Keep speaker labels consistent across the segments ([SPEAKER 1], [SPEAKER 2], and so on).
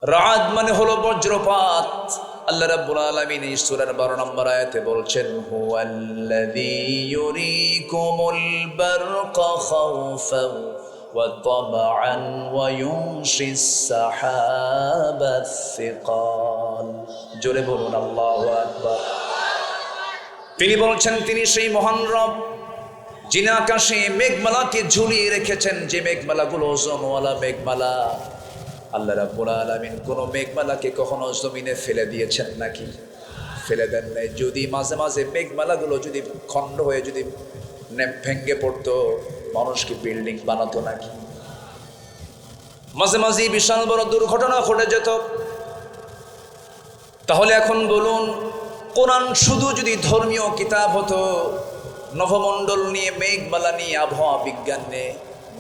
[SPEAKER 1] Ra'ad মানে হলো বজ্রপাত। আল্লাহ রাব্বুল আলামিন এই সূরার 12 নম্বর আয়াতে বলছেন, হুয়াল্লাযী ইউরীকুমুল বারকা খাওফান ওয়া তামআন ওয়া ইউনশিস সাহাবাস সিকাল। জোরে বলুন আল্লাহু আকবার। তিনি বলছেন, তিনি সেই মহান রব যিনি আকাশে মেঘমালাকে ঝুলিয়ে রেখেছেন, যে মেঘমালাগুলো ওজনওয়ালা মেঘমালা। আল্লাহ রাব্বুল আলামিন কোন মেঘমালাকে কখনো জমিনে ফেলে দিয়েছেন নাকি? ফেলে দেন নাই। যদি মাঝে মাঝে মেঘমালাগুলো যদি খণ্ড হয়ে যদি ভেঙ্গে পড়তো, মানুষ কি বিল্ডিং বানাতো নাকি? মাঝে মাঝে বিশাল বড় দুর্ঘটনা ঘটে যেত। তাহলে এখন বলুন, কোরআন শুধু যদি ধর্মীয় কিতাব হতো, নভমণ্ডল নিয়ে, মেঘমালা নিয়ে, আবহাওয়া বিজ্ঞান নিয়ে,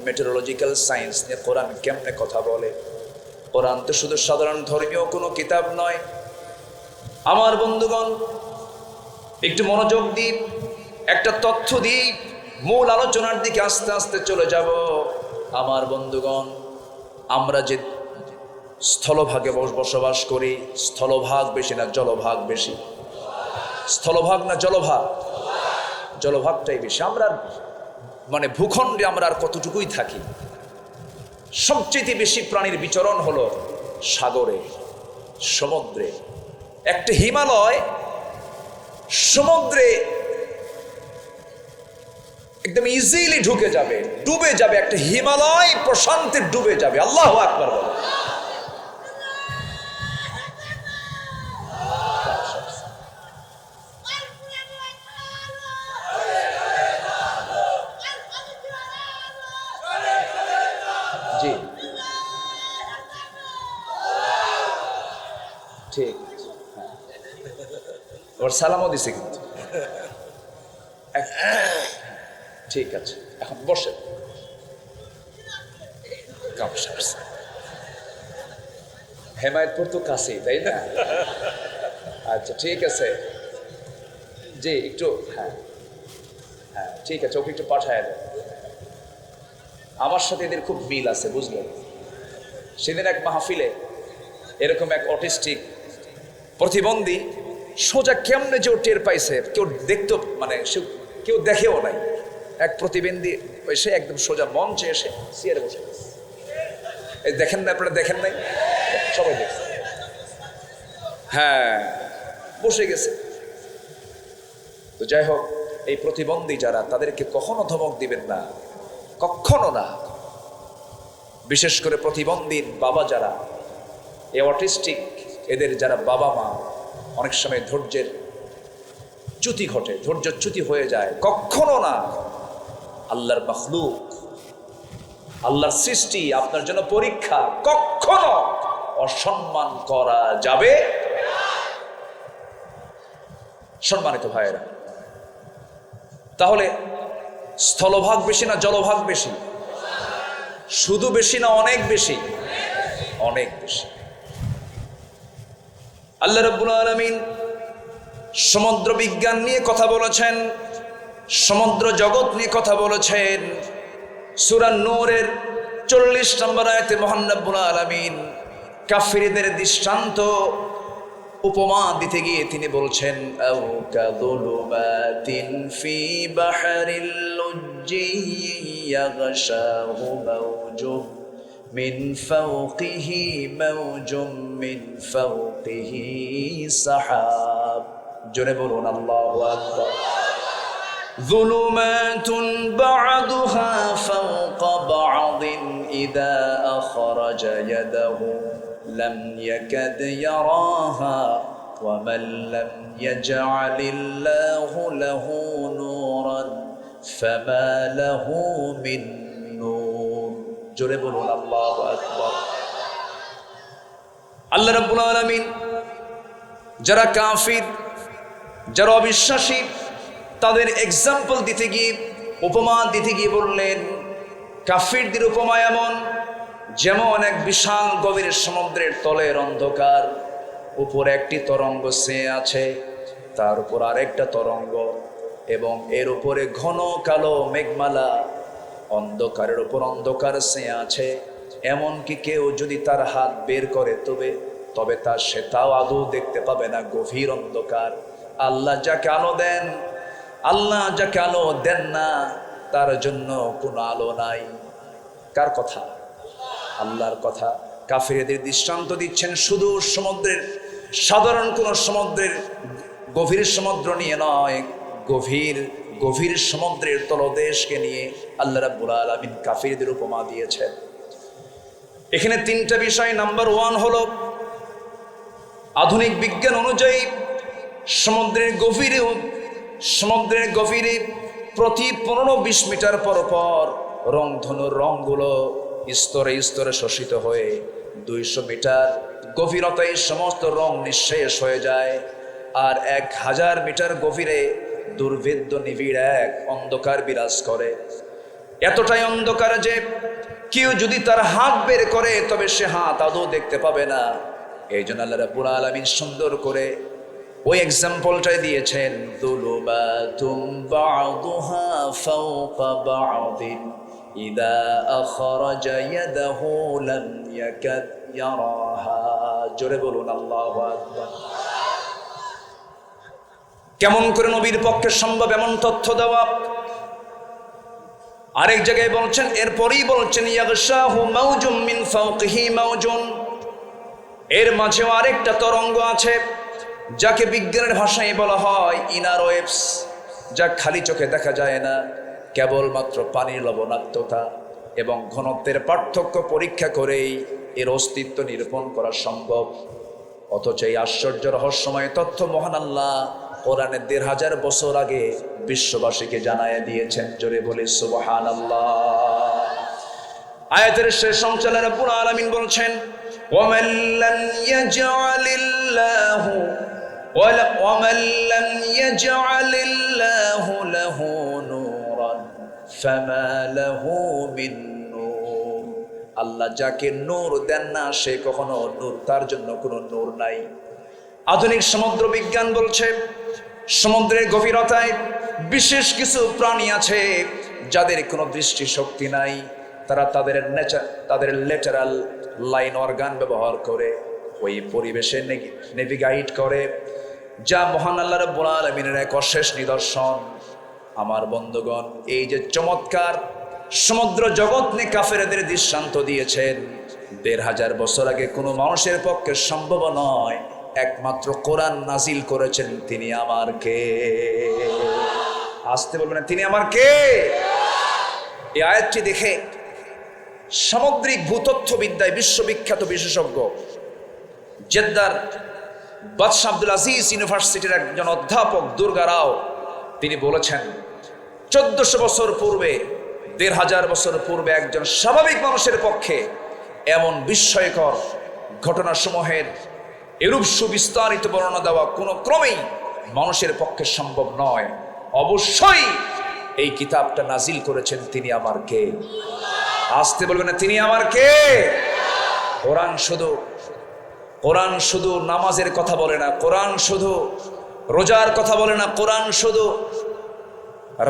[SPEAKER 1] মেটেরোলজিক্যাল সায়েন্স নিয়ে কোরআন কেমনে কথা বলে? কোরআন তো শুধু সাধারণ ধর্মীয় কোনো কিতাব নয়। আমার বন্ধুগণ, একটু মনোযোগ দিই, একটা তথ্য দিই, মূল আলোচনার দিকে আস্তে আস্তে চলে যাব। আমার বন্ধুগণ, আমরা যে স্থলভাগে বসবাস করি, স্থলভাগ বেশি না জলভাগ বেশি? স্থলভাগ না জলভাগ? জলভাগটাই বেশি। আমরা মানে ভূখণ্ডে আমরা আর কতটুকুই থাকি। সবচেয়ে বেশি প্রাণীর বিচরণ হলো সাগরে, সমুদ্রে। একটা হিমালয় সমুদ্রে একদম ইজিলি ঢুকে যাবে, ডুবে যাবে। একটা হিমালয় প্রশান্তে ডুবে যাবে। আল্লাহু আকবার বলো। জি ঠিক, ওর সালামও দিছে কিন্তু। ঠিক আছে, এখন বসে। হেমায়তপুর তো কাছেই, তাই না? আচ্ছা ঠিক আছে, জি একটু, হ্যাঁ হ্যাঁ ঠিক আছে, ওকে একটু পাঠায় দেন। আমার সাথে এদের খুব মিল আছে, বুঝলেন? সেদিন এক মাহফিলে এরকম এক অটিস্টিক প্রতিবন্ধী সোজা কেমনে যে টের পাইছে, কেউ দেখতো মানে কেউ দেখেও নাই। এক প্রতিবন্ধী এসে একদম সোজা মঞ্চে এসে চেয়ারে বসে গেছে। এই দেখেন না আপনারা? দেখেন নাই? সবাই দেখছে। হ্যাঁ, বসে গেছে। তো যাই হোক, এই প্রতিবন্ধী যারা, তাদেরকে কখনো ধমক দিবেন না, কখনো না। বিশেষ করে প্রতিবন্ধীর বাবা যারা, এই অটিস্টিক, এদের যারা বাবা মা, অনেক সময় ধৈর্যের চ্যুতি ঘটে, ধৈর্যচ্যুতি হয়ে যায়। কখনো না। আল্লাহর মাখলুক, আল্লাহর সৃষ্টি, আপনার জন্য পরীক্ষা, কখনো অসম্মান করা যাবে। সম্মানিত ভাইয়েরা, তাহলে স্থলভাগ বেশি না জলভাগ বেশি? শুধু বেশি না অনেক বেশি? অনেক বেশি। আল্লাহ রাব্বুল আলামিন সমুদ্র বিজ্ঞান নিয়ে কথা বলেছেন, সমুদ্র জগৎ নিয়ে কথা বলেছেন। সূরা নূরের 40 নম্বর আয়াতে মহান রাব্বুল আলামিন কাফিরদের দৃষ্টান্ত উপমা দিতে গিয়ে তিনি বলছেন, আও কাযুলুমাতিন ফি বাহরিল লুজ্জি ইয়াগশাহু মাওজুম মিন ফাওকিহি মাওজুম মিন ফাওকিহি সাহাব। জোরে বলুন আল্লাহু আকবার। যুলুমাতুন বা'দুহা ফাওকা বা'দিন ইযা আখরাজা ইয়াদাহু لم يكد يراها ومن لم يجعل الله له نورا فما له من نور। জোরে বলুন আল্লাহু আকবার। আল্লাহ রাব্বুল আলামিন যারা কাফির, যারা অবিশ্বাসী, তাদের এক্সাম্পল দিতে গিয়ে, উপমা দিতে গিয়ে বললেন, কাফিরদের উপমা এমন যেমন এক বিশাল গভীর সমুদ্রের তলের অন্ধকার, উপরে একটি তরঙ্গ ছেয়ে আছে, তার উপর আরেকটা তরঙ্গ, এবং এর উপরে ঘন কালো মেঘমালা, অন্ধকারের উপর অন্ধকার ছেয়ে আছে। এমনকি কেউ যদি তার হাত বের করে তবে সে তাও আদৌ দেখতে পাবে না, গভীর অন্ধকার। আল্লাহ যাকে আলো দেন না তার জন্য কোনো আলো নাই। কার কথা? আল্লাহর কথা। কাফিরদের দৃষ্টান্ত দিচ্ছেন শুধু সমুদ্রের, সাধারণ কোন সমুদ্রের গভীর সমুদ্র নিয়ে নয়, গভীর সমুদ্রের তলদেশকে নিয়ে আল্লাহ রাব্বুল আলামিন কাফিরদের উপমা দিয়েছেন। এখানে তিনটা বিষয়। নাম্বার 1 হলো আধুনিক বিজ্ঞান অনুযায়ী সমুদ্রের গভীরে প্রতি 15-20 মিটার পর রংধনুর রংগুলো স্তরে স্তরে শোষিত হয়ে 200 মিটার গভীরতায় সমস্ত রং নিঃশেষ হয়ে যায়। আর 1000 মিটার গভীরে দুর্ভেদ্য নিবিড় এক অন্ধকার বিরাজ করে। এতটাই অন্ধকার যে কেউ যদি তার হাত বের করে তবে সে হাত আদৌ দেখতে পাবে না। এই জন্য আল্লাহ রাব্বুল আলামিন সুন্দর করে ওই এক্সাম্পলটাই দিয়েছেন, যুলুমাতুম বা'দুহা ফাওকা বা'দিন ইযা আখরাজা ইয়াদাহু লাম ইয়াকাদ ইয়ারাহা। জোরে বলুন আল্লাহু আকবার। কেমন করে নবীর পক্ষে সম্ভব এমন তথ্য দেওয়া? আরেক জায়গায় বলছেন, এরপরই বলছেন ইয়াগশাহু মাওজুম মিন ফাওকিহি মাওজুন। এর মাঝেও আরেকটা তরঙ্গ আছে যাকে বিজ্ঞানের ভাষায় বলা হয় ইনার ওয়েভস, যা খালি চোখে দেখা যায় না। কেবলমাত্র পানির লবণাক্ততা এবং ঘনত্বের পার্থক্য পরীক্ষা করেই এর অস্তিত্ব নিরূপণ করা সম্ভব। অথচ এই আশ্চর্য রহস্যময় তথ্য মহান আল্লাহ কোরআনের 1500 বছর আগে বিশ্ববাসীকে জানায় দিয়েছেন। জোরে বলি সুবহানাল্লাহ। আয়াতের শেষ অংশে আল্লাহ রাব্বুল আলামিন বলছেন, ومن لم يجعل الله له نورا فما له من نور। আল্লাহ যাকে নূর দেন না সে কখনো নূর, তার জন্য কোনো নূর নাই। আধুনিক সমুদ্র বিজ্ঞান বলছে সমুদ্রের গভীরতায় বিশেষ কিছু প্রাণী আছে যাদের কোনো দৃষ্টি শক্তি নাই। তারা তাদের ল্যাটেরাল লাইন অর্গান ব্যবহার করে ওই পরিবেশে নেভিগেট করে, যা মহান আল্লাহ রাব্বুল আলামিনের এক অশেষ নিদর্শন। আমার বন্ধুগণ, এই যে চমৎকার সমুদ্র জগৎ নিয়ে কাফেরদের দৃষ্টান্ত দিয়েছেন 1500 বছর আগে কোনো মানুষের পক্ষে সম্ভব নয়। একমাত্র কোরআন নাজিল করেছেন তিনি আমার কে। আসতে বলবেন তিনি আমার কে। এই আয়াতটি দেখে সামুদ্রিক ভূতত্ত্ববিদ্যায় বিশ্ববিখ্যাত বিশেষজ্ঞ জেদ্দার বাদশাহ আব্দুল আজিজ ইউনিভার্সিটির একজন অধ্যাপক দুর্গা রাও তিনি বলেছেন 1400 বছর পূর্বে, 1500 বছর পূর্বে একজন স্বাভাবিক মানুষের পক্ষে এমন বিস্ময়কর ঘটনাসমূহের এরূপ সুবিস্তারিত বর্ণনা দেওয়া কোনো ক্রমেই মানুষের পক্ষে সম্ভব নয়। অবশ্যই এই কিতাবটা নাজিল করেছেন তিনি আমার কে। আসতে বলবেন না তিনি আমার কে। কোরআন শুধু নামাজের কথা বলে না, কোরআন শুধু রোজার কথা বলে না, কোরআন শুধু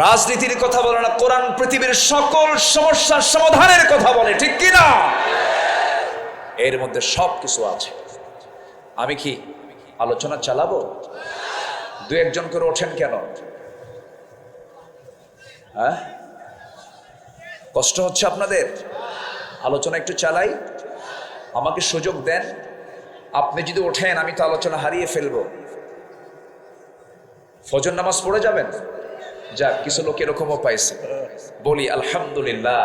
[SPEAKER 1] রাজনীতির কথা বলে না, কোরআন পৃথিবীর সকল সমস্যার সমাধানের কথা বলে, ঠিক কি না? এর মধ্যে সব কিছু আছে। আমি কি আলোচনা চালাবো? 2-1 করে ওঠেন কেন? হ্যাঁ, কষ্ট হচ্ছে আপনাদের? আলোচনা একটু চালাই, আমাকে সুযোগ দেন। আপনি যদি ওঠেন আমি তো আলোচনা হারিয়ে ফেলবো। ফজর নামাজ পড়ে যাবেন। যাক, কিছু লোক এরকমও পাইছে। বলি আলহামদুলিল্লাহ,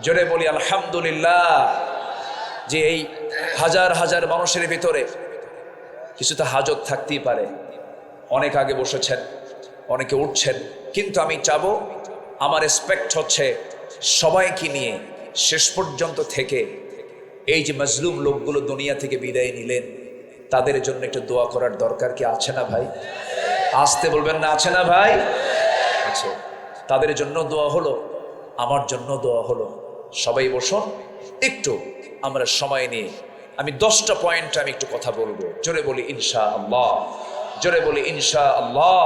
[SPEAKER 1] জোরে বলি আলহামদুলিল্লাহ, যে এই হাজার হাজার মানুষের ভিতরে কিছুটা হাজত থাকতেই পারে। অনেক আগে বসেছেন, অনেকে উঠছেন, কিন্তু আমি চাবো, আমার রেসপেক্ট হচ্ছে সবাইকে নিয়ে শেষ পর্যন্ত থেকে এই যে মজলুম লোকগুলো দুনিয়া থেকে বিদায় নিলেন তাদের জন্য একটু দোয়া করার দরকার কি আছে না ভাই? আসতে বলবেন না, আছে না ভাই? আছে। তাদের জন্য দোয়া হলো, আমার জন্য দোয়া হলো। সবাই বসুন, একটু আমরা সময় নিয়ে আমি 10টা পয়েন্ট আমি একটু কথা বলবো। জোরে বলি ইনশাআল্লাহ, জোরে বলি ইনশাআল্লাহ।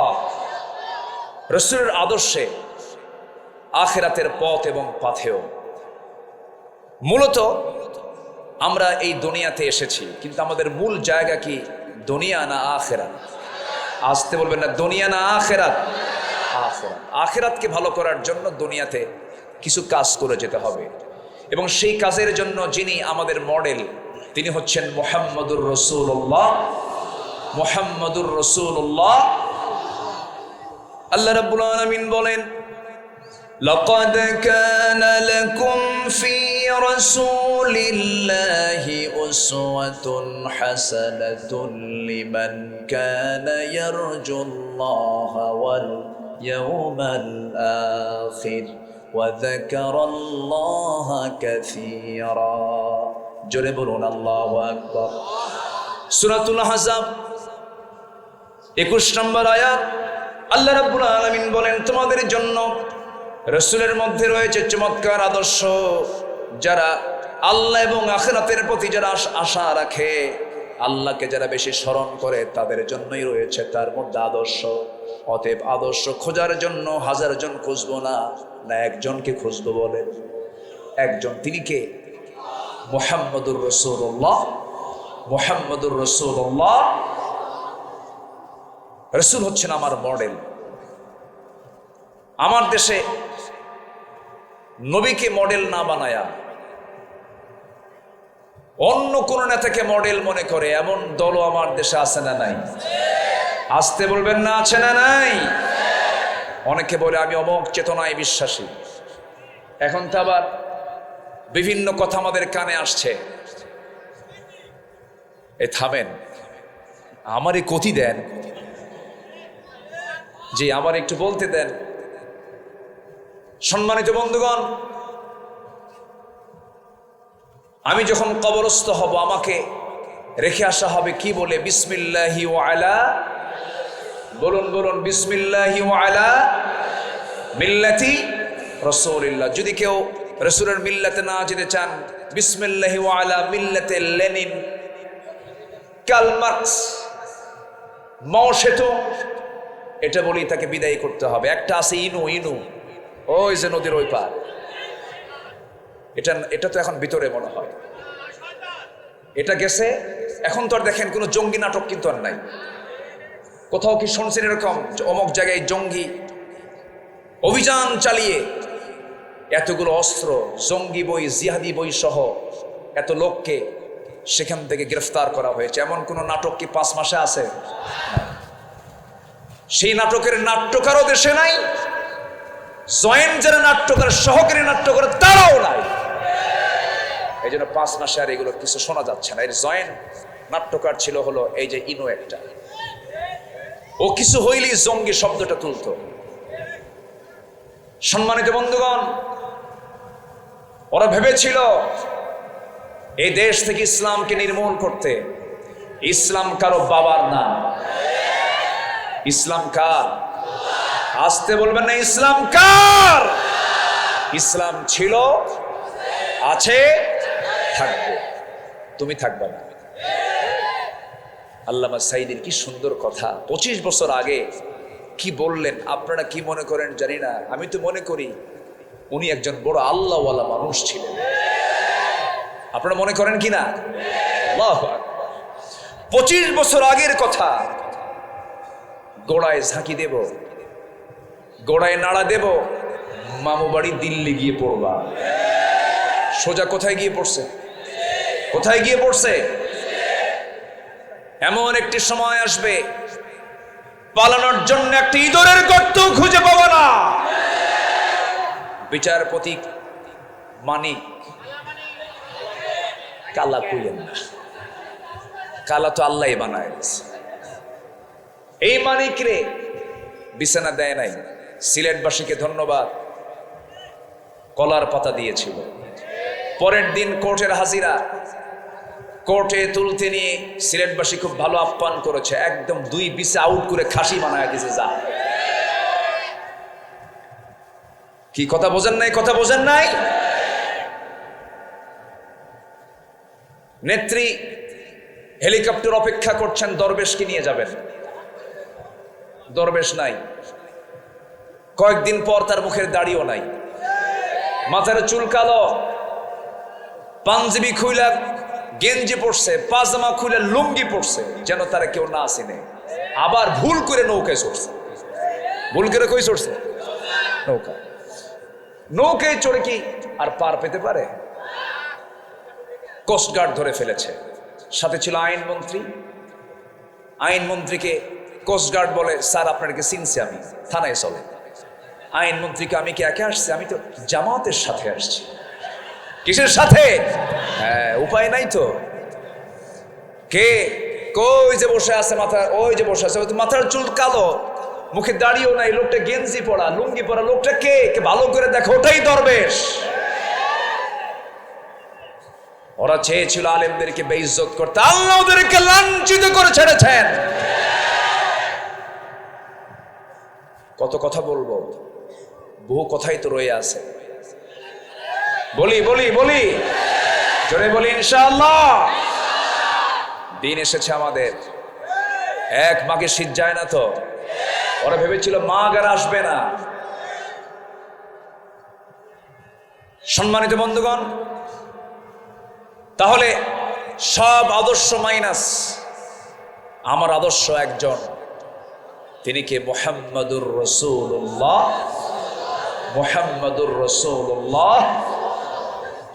[SPEAKER 1] রাসূলের আদর্শে আখিরাতের পথ এবং পাথেও মূলত আমরা এই দুনিয়াতে এসেছি, কিন্তু আমাদের মূল জায়গা কি দুনিয়া না আখিরাত? আসতে বলবেন না, দুনিয়া না আখিরাত? আখিরাত। আখিরাতকে ভালো করার জন্য দুনিয়াতে কিছু কাজ করে যেতে হবে, এবং সেই কাজের জন্য যিনি আমাদের মডেল তিনি হচ্ছেন মুহাম্মদুর রাসূলুল্লাহ। মুহাম্মদুর রাসূলুল্লাহ। আল্লাহ রাব্বুল আলামিন বলেন, লাকাদ কানা লাকুম ফি রাসূলিল্লাহি উসওয়াতুন হাসানাতুন লিমান কানা ইয়ারজুল্লাহা ওয়াল ইয়াওমাল আখির ওয়া যাকারাল্লাহা কাসীরা। জোরে বলুন আল্লাহু আকবার। সূরাতুল আহজাব 21 নম্বর আয়াত। আল্লাহ রাব্বুল আলামিন বলেন, তোমাদের জন্য রাসূলের মধ্যে রয়েছে চমৎকার আদর্শ। যারা আল্লাহ এবং আখিরাতের প্রতি যারা আশা রাখে, আল্লাহকে যারা বেশি স্মরণ করে, তাদের জন্যই রয়েছে তার মধ্যে আদর্শ। অতএব আদর্শ খোঁজার জন্য 1000 জন খুঁজবো না, একজনকে খুঁজবো। বলেন একজন, তিনি কে? মুহাম্মদুর রাসূলুল্লাহ। মুহাম্মদুর রাসূলুল্লাহ। রাসূল হচ্ছেন আমার মডেল। আমার দেশে নবীকে মডেল না বানায়া অন্য কোন নেতাকে মডেল মনে করে এমন দলও আমার দেশে আছে না নাই? আসতে বলবেন না, আছে না নাই? অনেকে বলে আমি অমোক চেতনায় বিশ্বাসী। এখন তো আবার বিভিন্ন কথা আমাদের কানে আসছে। এ থামেন, আমারই কতি দেন, জি আমার একটু বলতে দেন। সম্মানিত বন্ধুগণ, আমি যখন কবরস্থ হব আমাকে রেখে আসা হবে কি বলে? বিসমিল্লাহি ওয়া আলা, বলুন বলুন, বিসমিল্লাহি ওয়া আলা মিল্লাতি রাসূলিল্লাহ। যদি কেউ রাসূলের মিল্লাতে না যেতে চান, বিসমিল্লাহি ওয়া আলা মিল্লাতে লেনিন, কার্ল মার্কস, মাও সেতু, এটা বলেই তাকে বিদায় করতে হবে। একটা আছে ইনু, ইনু ওই যে নদীর ওই পার, এটা তো এখন ভিতরে মনে হয় এটা গেছে। এখন তো আর দেখেন কোনো জঙ্গি নাটক কিন্তু আর নাই। কোথাও কি শুনছেন এরকম অমুক জায়গায় জঙ্গি অভিযান চালিয়ে এতগুলো অস্ত্র, জঙ্গি বই, জিহাদি বই সহ এত লোককে সেখান থেকে গ্রেফতার করা হয়েছে? এমন কোন নাটক কি 5 মাসে আছে? সেই নাটকের নাট্যকারও দেশে নাই, জয়েন্ট যারা নাট্যকার, সহকারী নাট্যকার, তারাও নাই। এই জন্য 5 মাসে আর এগুলো কিছু শোনা যাচ্ছে না। এর জয়েন্ট নাট্যকার ছিল হলো এই যে ইনো একটা, ও কিছু হইলেই জঙ্গি শব্দটা তুলতো। সম্মানিত বন্ধুগণ, ওরা ভেবেছিল এই দেশ থেকে ইসলামকে নির্মূল করতে। ইসলাম কারো বাবার নাম। ইসলাম কার? আসতে বলবেন না, ইসলাম কার? ইসলাম ছিল, আছে, থাকবে। তুমি থাকবে না। আল্লামা সাঈদীর কি সুন্দর কথা, 25 বছর আগে কি বললেন। আপনারা কি মনে করেন জানি না, আমি তো মনে করি উনি একজন বড় আল্লাহওয়ালা মানুষ ছিলেন। আপনারা মনে করেন কি না? আল্লাহু আকবার। 25 বছর আগের কথা। গোড়ায় ঝাঁকি দেব, গোড়ায় নাড়া দেব, মামু বাড়ি দিল্লি গিয়ে পড়বা। সোজা কোথায় গিয়ে পড়ছে? কোথায় গিয়ে পড়ছে? এমন একটি সময় আসবে পালানোর জন্য একটি ইঁদুরের গর্ত খুঁজে পাবো না। বিচারপতি মানিক, কালা কইলেন না, কালা তো আল্লাহ বানায়। এই মানিক রে বিছানা দেয় নাই। সিলেটবাসীকে ধন্যবাদ, কলার পাতা দিয়েছিল। পরের দিন কোর্টের হাজিরা, কোর্টে তুলতে নিয়ে সিলেটবাসী খুব ভালো আপ্যায়ন করেছে। একদম 2 বিছে আউট করে খাসি বানায় দিয়েছে। যা কি কথা বোঝেন নাই? কথা বোঝেন নাই? নেত্রী হেলিকপ্টার অপেক্ষা করছেন, দরবেশকে নিয়ে যাবেন। দরবেশ নাই। কয়েকদিন পর তার মুখের দাড়িও নাই, মাথার চুল কালো, পাঞ্জাবি খুইলা গেঞ্জি পড়ছে, পাজামা খুলে লুঙ্গি পড়ছে, যেন তারা কেউ না আসেনি। আবার ভুল করে নৌকায় চড়ছে। ভুল করে কই চড়ছে? নৌকা। নৌকায় চড়ে কি আর পার পেতে পারে? কোস্টগার্ড ধরে ফেলেছে। সাথে ছিল আইনমন্ত্রী। আইনমন্ত্রীকে কোস্টগার্ড বলে, স্যার আপনাকে চিনছি আমি, থানায় চলে। আইনমন্ত্রীকে, আমি কি একে আসছি? আমি তো জামাতের সাথে আসছি। কিসের সাথে? হ্যাঁ, উপায় নাই তো। কে? কই যে বসে আছে মাথা, ওই যে বসে আছে, মাথার চুল কালো, মুখে দাড়িও নাই, লোকটা গেঞ্জি পরা, লুঙ্গি পরা, লোকটা কে? ভালো করে দেখো, ওটাই দরবেশ। ওরা চেয়েছিল আলেমদেরকে বেইজ্জত করতে, আল্লাহ ওদেরকে লাঞ্ছিত করে ছেড়েছেন। কত কথা বলবো, বহু কথাই তো রয়ে আছে। বলি বলি বলি, জোরে বলি ইনশাআল্লাহ। দিন এসেছে আমাদের, এক মাকে শীত যায় না তো। ওরা ভেবেছিল মাঘ আর আসবে না। সম্মানিত বন্ধুগণ, তাহলে সব আদর্শ মাইনাস, আমার আদর্শ একজন, তিনি কে? মুহাম্মাদুর রাসূলুল্লাহ। মুহাম্মাদুর রাসূলুল্লাহ।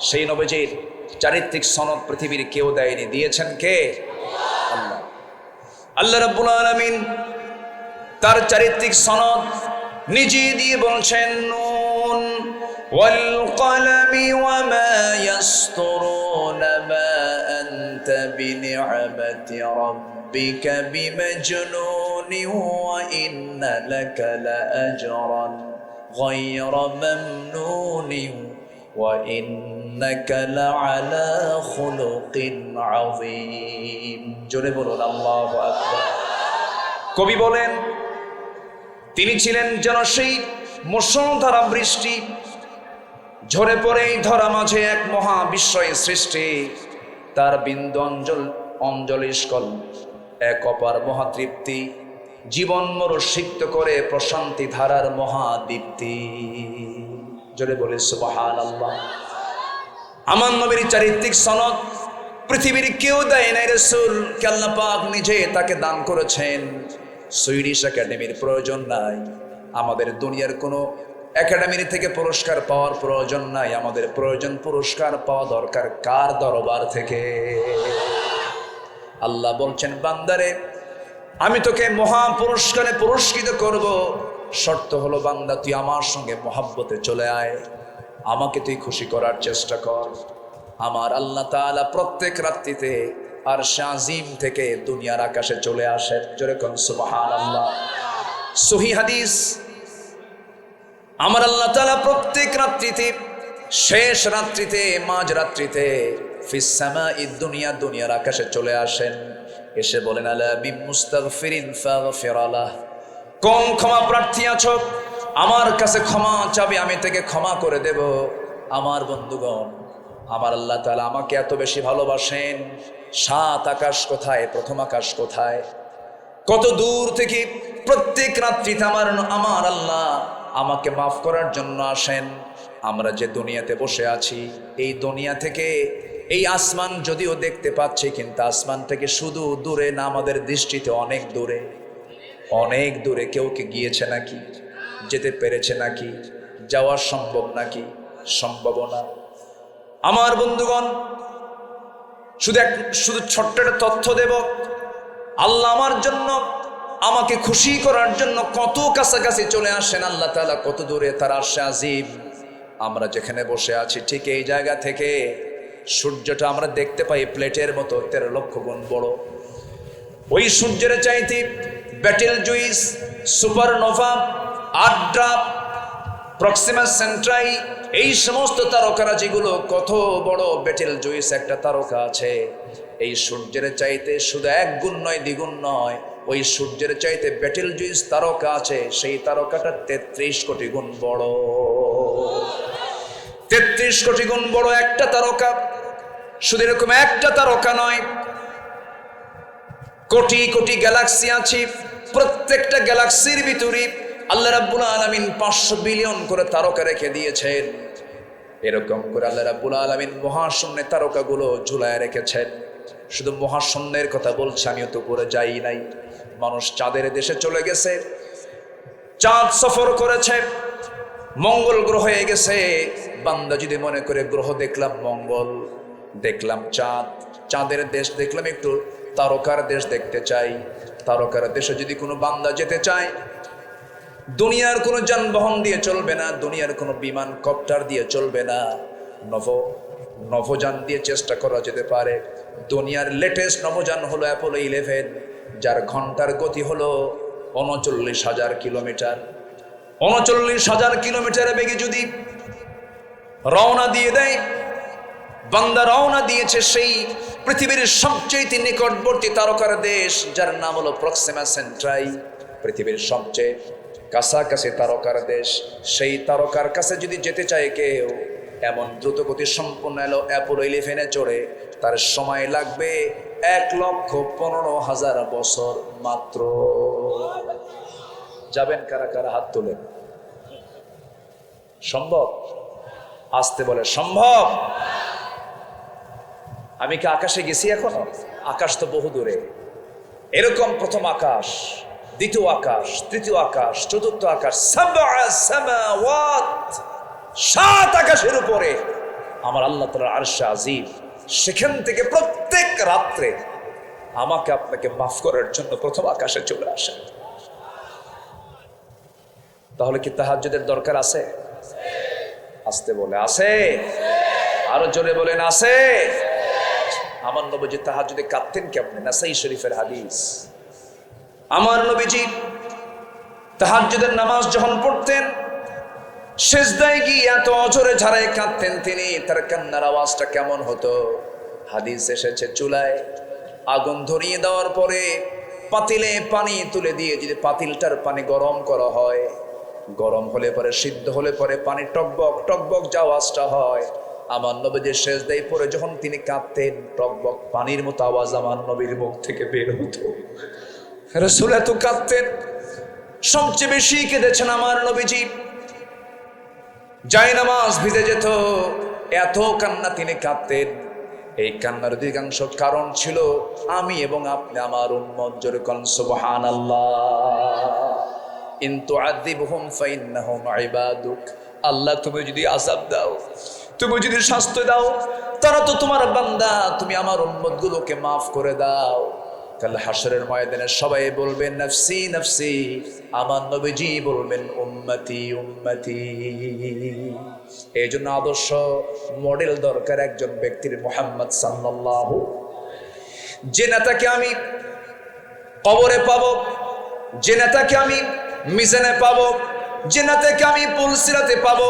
[SPEAKER 1] সেই নবীজির চারিত্রিক সনদ পৃথিবীর কেউ দেয়নি, দিয়েছেন কে? আল্লাহ। আল্লাহ রাব্বুল আলামিন তার চারিত্রিক সনদ নিজে দিয়ে বলছেন, নুন ওয়াল কলমি ওয়া মা ইয়াসতুরুনা মা আনতা বিনি'মাতি রাব্বিকা বিমাজনুন ওয়া ইন্না লাকা লাআজরান গায়রা মামনুন ওয়া ইন্নাকা লাআলা খুলুকিন আযীম। জোরে বলুন আল্লাহু আকবার। কবি বলেন, তিনি ছিলেন যেন সেই মুষলধারা বৃষ্টি, ঝরে পড়েই ধরা মাঝে এক মহাবিশ্বয় সৃষ্টি। তার বিন্দু অঞ্জলিস্কল এক অপার মহাতৃপ্তি, জীবন মর সিক্ত করে প্রশান্তি ধারার মহাদীপ্তি। জোরে বলে সুবহানাল্লাহ। আমার নবীর চারিত্রিক সনদ পৃথিবীর কেউ দেয় নাই। রাসূল কে আল্লাহ পাক নিজে তাকে দান করেছেন। সুইডিশ একাডেমির প্রয়োজন নাই, আমাদের দুনিয়ার কোনো একাডেমির থেকে পুরস্কার পাওয়ার প্রয়োজন নাই। আমাদের প্রয়োজন পুরস্কার পাওয়া দরকার কার দরবার থেকে? আল্লাহ বলছেন, বান্দারে আমি তোকে মহা পুরস্কারে পুরস্কৃত করব, শর্ত হলো বান্দা তুই আমার সঙ্গে মহাব্বতে চলে আয়, আমাকে তুই খুশি করার চেষ্টা কর। আমার আল্লাহ তাআলা প্রত্যেক রাত্রিতে আরশে আজিম থেকে দুনিয়ার আকাশে চলে আসেন। জোরে কোন সুবহানাল্লাহ। সহিহ হাদিস, আমার আল্লাহ তাআলা প্রত্যেক রাত্রিতে, শেষ রাত্রিতে, মাঝ রাত্রিতে ফিস সামাঈদ দুনিয়া, দুনিয়ার আকাশে চলে আসেন। এসে বলেন, আলা বিম মুস্তাগফিরিন ফাগফির লাহ। কোন ক্ষমা প্রার্থী আছো, আমার কাছে ক্ষমা চাবে, আমি থেকে ক্ষমা করে দেব। আমার বন্ধুগণ, আমার আল্লাহ তাআলা আমাকে এত বেশি ভালোবাসেন, সাত আকাশ কোথায়, প্রথম আকাশ কোথায়, কত দূর থেকে প্রত্যেক রাত্রিতে আমার আল্লাহ আমাকে মাফ করার জন্য আসেন। আমরা যে দুনিয়াতে বসে আছি, এই দুনিয়া থেকে এই আসমান যদিও দেখতে পাচ্ছি, কিন্তু আসমান থেকে শুধু দূরে না, আমাদের দৃষ্টিতে অনেক দূরে, অনেক দূরে। কেউ কি গিয়েছে নাকি? যেতে পেরেছে নাকি? যাওয়া সম্ভব নাকি? সম্ভব না। আমার বন্ধুগণ, শুধু ছোট্ট একটা তথ্য দেব। আল্লাহ আমার জন্য, আমাকে খুশি করার জন্য কত কাছাকাছি চলে আসেন আল্লাহ তাআলা, কত দূরে তার আরশে আজিম। আমরা যেখানে বসে আছি ঠিক এই জায়গা থেকে সূর্যটা আমরা দেখতে পাই প্লেটের মতো 13 লক্ষ গুণ বড়। ওই সূর্যের চাইতে ব্যাটেল জুইস, সুপারনোভা, আড্রা, প্রক্সিমা সেন্ট্রাই, এই সমস্ত তারকারা যেগুলো, কত বড় ব্যাটেল জুইস একটা তারকা আছে, এই সূর্যের চাইতে শুধু এক গুণ নয়, দ্বিগুণ নয়, ওই সূর্যের চাইতে ব্যাটেল জুইস তারকা আছে, সেই তারকাটা 33 কোটি গুণ বড়। 33 কোটি গুণ বড় একটা তারকা। শুধু এরকম একটা তারকা নয়, কোটি কোটি গ্যালাক্সি আছে। প্রত্যেকটা গ্যালাক্সির ভিতরে আল্লাহ রাব্বুল আলামিন 500 বিলিয়ন করে তারকা রেখে দিয়েছেন। এরকম করে আল্লাহ রাব্বুল আলামিন মহাশূন্যে তারকাগুলো ঝুলায় রেখেছেন। শুধু মহাশূন্যের কথা বলছি, আমিও তো করে যাই নাই। মানুষ চাঁদের দেশে চলে গেছে, চাঁদ সফর করেছে, মঙ্গল গ্রহে গেছে। বান্দা যদি মনে করে গ্রহ দেখলাম মঙ্গল, দেখলাম চাঁদ, চাঁদের দেশ দেখলাম, একটু তারকার দেশ দেখতে চাই, তারকার দেশে যদি কোনো বান্দা যেতে চায়, দুনিয়ার কোনো যানবাহন দিয়ে চলবে না, দুনিয়ার কোনো বিমান কপ্টার দিয়ে চলবে না, নভোযান দিয়ে চেষ্টা করা যেতে পারে। দুনিয়ার লেটেস্ট নভোযান হলো অ্যাপোলো 11, যার ঘন্টার গতি হলো 39,000 কিলোমিটার। 39,000 কিলোমিটারে বেগে যদি রওনা দিয়ে দেয়, বান্দা রওনা দিয়েছে সেই পৃথিবীর সবচেয়ে নিকটবর্তী তারকার দেশ, যার নাম হলো প্রক্সিমা সেন্ট্রাই। পৃথিবীর সবচেয়ে কাছাকাছি তারকার দেশ, সেই তারকার কাছে যদি যেতে চায় কেউ, এমন দ্রুতগতি সম্পন্ন এলো অ্যাপোলো 11 চড়ে, তার সময় লাগবে 1,15,000 বছর মাত্র। যাবেন কারা কারা? হাত তোলেন। সম্ভব? আসতে বলে সম্ভব। আমি কি আকাশে গেছি এখনো? আকাশ তো বহু দূরে। এরকম প্রথম আকাশ, দ্বিতীয় আকাশ, তৃতীয় আকাশ, চতুর্থ আকাশ, 7 আকাশের উপরে আমার আল্লাহ তাআলার আরশে আজিম। সেখান থেকে প্রত্যেক রাত্রে আমাকে আপনাকে মাফ করার জন্য প্রথম আকাশে চলে আসে। তাহলে কি তাহাজ্জুদের দরকার আছে? আসতে বলে আছে, আরো জোরে বলেন আছে। আমার নবীজি তাহাজ্জুদে কাঁদতেন কেমনে? নাসাই শরীফের হাদিস। আমার নবীজি তাহাজ্জুদের নামাজ যখন পড়তেন, সিজদায় গিয়ে এত জোরে ঝাড়ায় কাঁদতেন তিনি, তার কান্নার আওয়াজটা কেমন হতো? হাদিস এসেছে, চুলায় আগুন ধরিয়ে দেওয়ার পরে পাতিলে পানি তুলে দিয়ে যদি পাতিলটার পানি গরম করা হয়, গরম হলে পরে, সিদ্ধ হলে পরে পানি টকবক টকবক যে আওয়াজটা হয়, আমার নবীজির সিজদায় পড়ে যখন তিনি কাঁদতেন, টকবক পানির মতো আওয়াজ আমার নবীর মুখ থেকে বের হতো। রাসূল এত কাঁদতেন। সবচেয়ে বেশি কেঁদেছেন আমার নবীজি, যায় নামাজ ভিজে যেত, এত কান্না তিনি কাঁদতেন। এই কান্নার অধিকাংশ কারণ ছিল আমি এবং আপনি, আমার উম্মত। জোরে কোন সুবহানাল্লাহ। ইন তুআযিবহুম ফাইন্নাহুম ইবাদুক। আল্লাহ তুমি যদি আযাব দাও, তুমি যদি শাস্তি দাও, তারা তো তোমার বান্দা, তুমি আমার উম্মতগুলোকে মাফ করে দাও। কাল হাশরের ময়দানে সবাই বলবেন নাফসি নাফসি, আমার নবীজি বলবেন উম্মতি উম্মতি। এই জন্য আদর্শ মডেল দরকার একজন ব্যক্তির, মুহাম্মদ সাল্লাল্লাহু। যে নেতাকে আমি কবরে পাবো, যে নেতাকে আমি মিজানে পাবো, যে নেতাকে আমি পুলসিরাতে পাবো,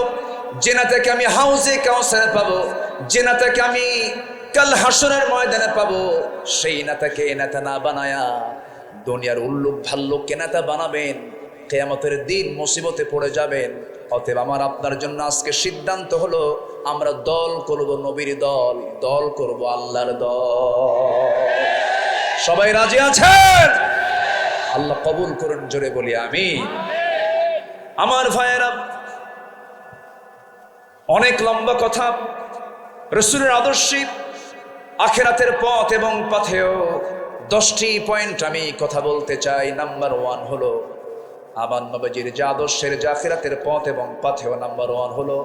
[SPEAKER 1] যে নেতাকে আমি হাউজে কাউসারে পাবো, যে নেতাকে আমি কাল হাশরের ময়দানে পাবো, সেই নেতাকে নেতা না বানায়া দুনিয়ার উল্লুক ভাল্লুককে নেতা বানাবেন, কিয়ামতের দিন মুসিবতে পড়ে যাবেন। অতএব আমার আপনার জন্য আজকে সিদ্ধান্ত হলো, আমরা দল করব নবীর দল, দল করব আল্লাহর দল। সবাই রাজি আছেন? আল্লাহ কবুল করুন, জোরে বলি আমিন। আমার ভাইয়েরা, অনেক লম্বা কথা। রাসূলের আদর্শে আখিরাতের পথ এবং পথেও 10টি পয়েন্ট আমি কথা বলতে চাই। নাম্বার 1 হলো আমার নবীজির যে আদর্শের, যে আখিরাতের পথ এবং পথেও নাম্বার 1 হলো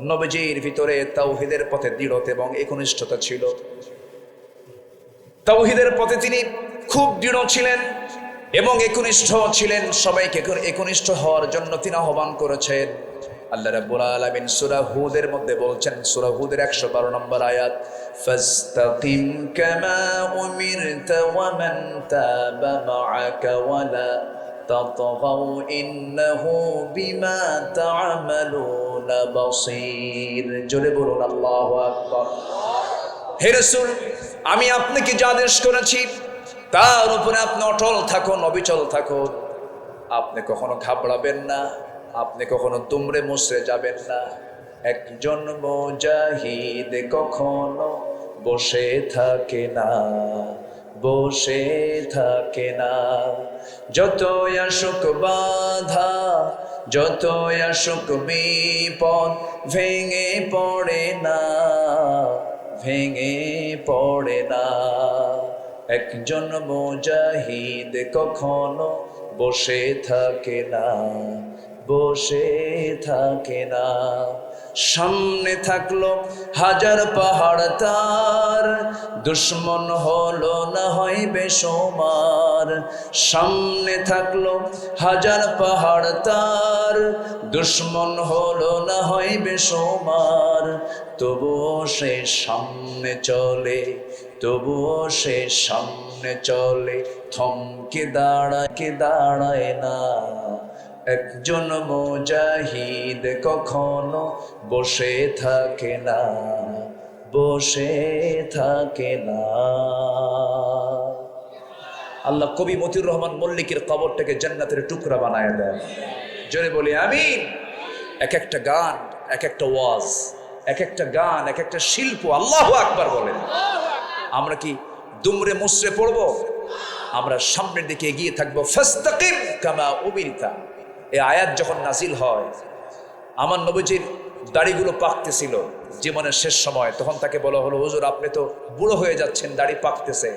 [SPEAKER 1] নবীজির ভিতরে তাওহীদের পথে দৃঢ়তা এবং একনিষ্ঠতা ছিল। তাওহীদের পথে তিনি খুব দৃঢ় ছিলেন এবং একনিষ্ঠ ছিলেন। সবাইকে একনিষ্ঠ হওয়ার জন্য তিনি আহ্বান করেছেন। আল্লাহ রাব্বুল আলামিন সূরা হুদের মধ্যে বলছেন, সূরা হুদের 112 নম্বর আয়াত, ফাস্তাকিম কামা উমিরতা ওয়া মান তাবা মাআকা ওয়া লা তাতগাউ ইন্নাহু বিমা তা'মালুনা বাসীর। জোরে বলুন আল্লাহু আকবার। হে রাসূল, আমি আপনাকে যা আদেশ করেছি তার উপরে আপনি অটল থাকুন, অবিচল থাকুন। আপনি কখনো ঘাবড়াবেন না, আপনি কখনো দুমড়ে মুচড়ে যাবেন না। একজন মুজাহিদ কখনো বসে থাকে না, বসে থাকে না। যত আসুক বাধা যতই আসুক বিপদ ভেঙে পড়ে না, ভেঙে পড়ে না। একজন মুজাহিদ কখনো বসে থাকে না, বসে থাকে না। সামনে থাকলো হাজার পাহাড় তার, দুশ্মন হলো না হয় বেসমার। সামনে থাকলো হাজার পাহাড় তার, দুশ্মন হলো না হয় বেসমার। তবুও সে সামনে চলে, তবুও সে সামনে চলে, থমকে দাঁড়ায় না। একজন মুজাহিদ কখনো বসে থাকে না, বসে থাকে না। আল্লাহ কবি মতিউর রহমান মল্লিকের কবরটাকে জান্নাতের টুকরা বানায় দেয়। জোরে বলি আমিন। এক একটা গান, এক একটা ওয়াজ, এক একটা গান, এক একটা শিল্প। আল্লাহু আকবার বলেন। আমরা কি দুমড়ে মুচড়ে পড়বো? আমরা সামনের দিকে এগিয়ে থাকবো। ফাস্তাকিম কামা উমিরতা। এই আয়াত যখন নাজিল হয়, আমার নবীজির দাড়িগুলো পাকতেছিল জীবনের শেষ সময়। তখন তাকে বলা হলো, হুজুর আপনি তো বুড়ো হয়ে যাচ্ছেন, দাড়ি পাকতেছে।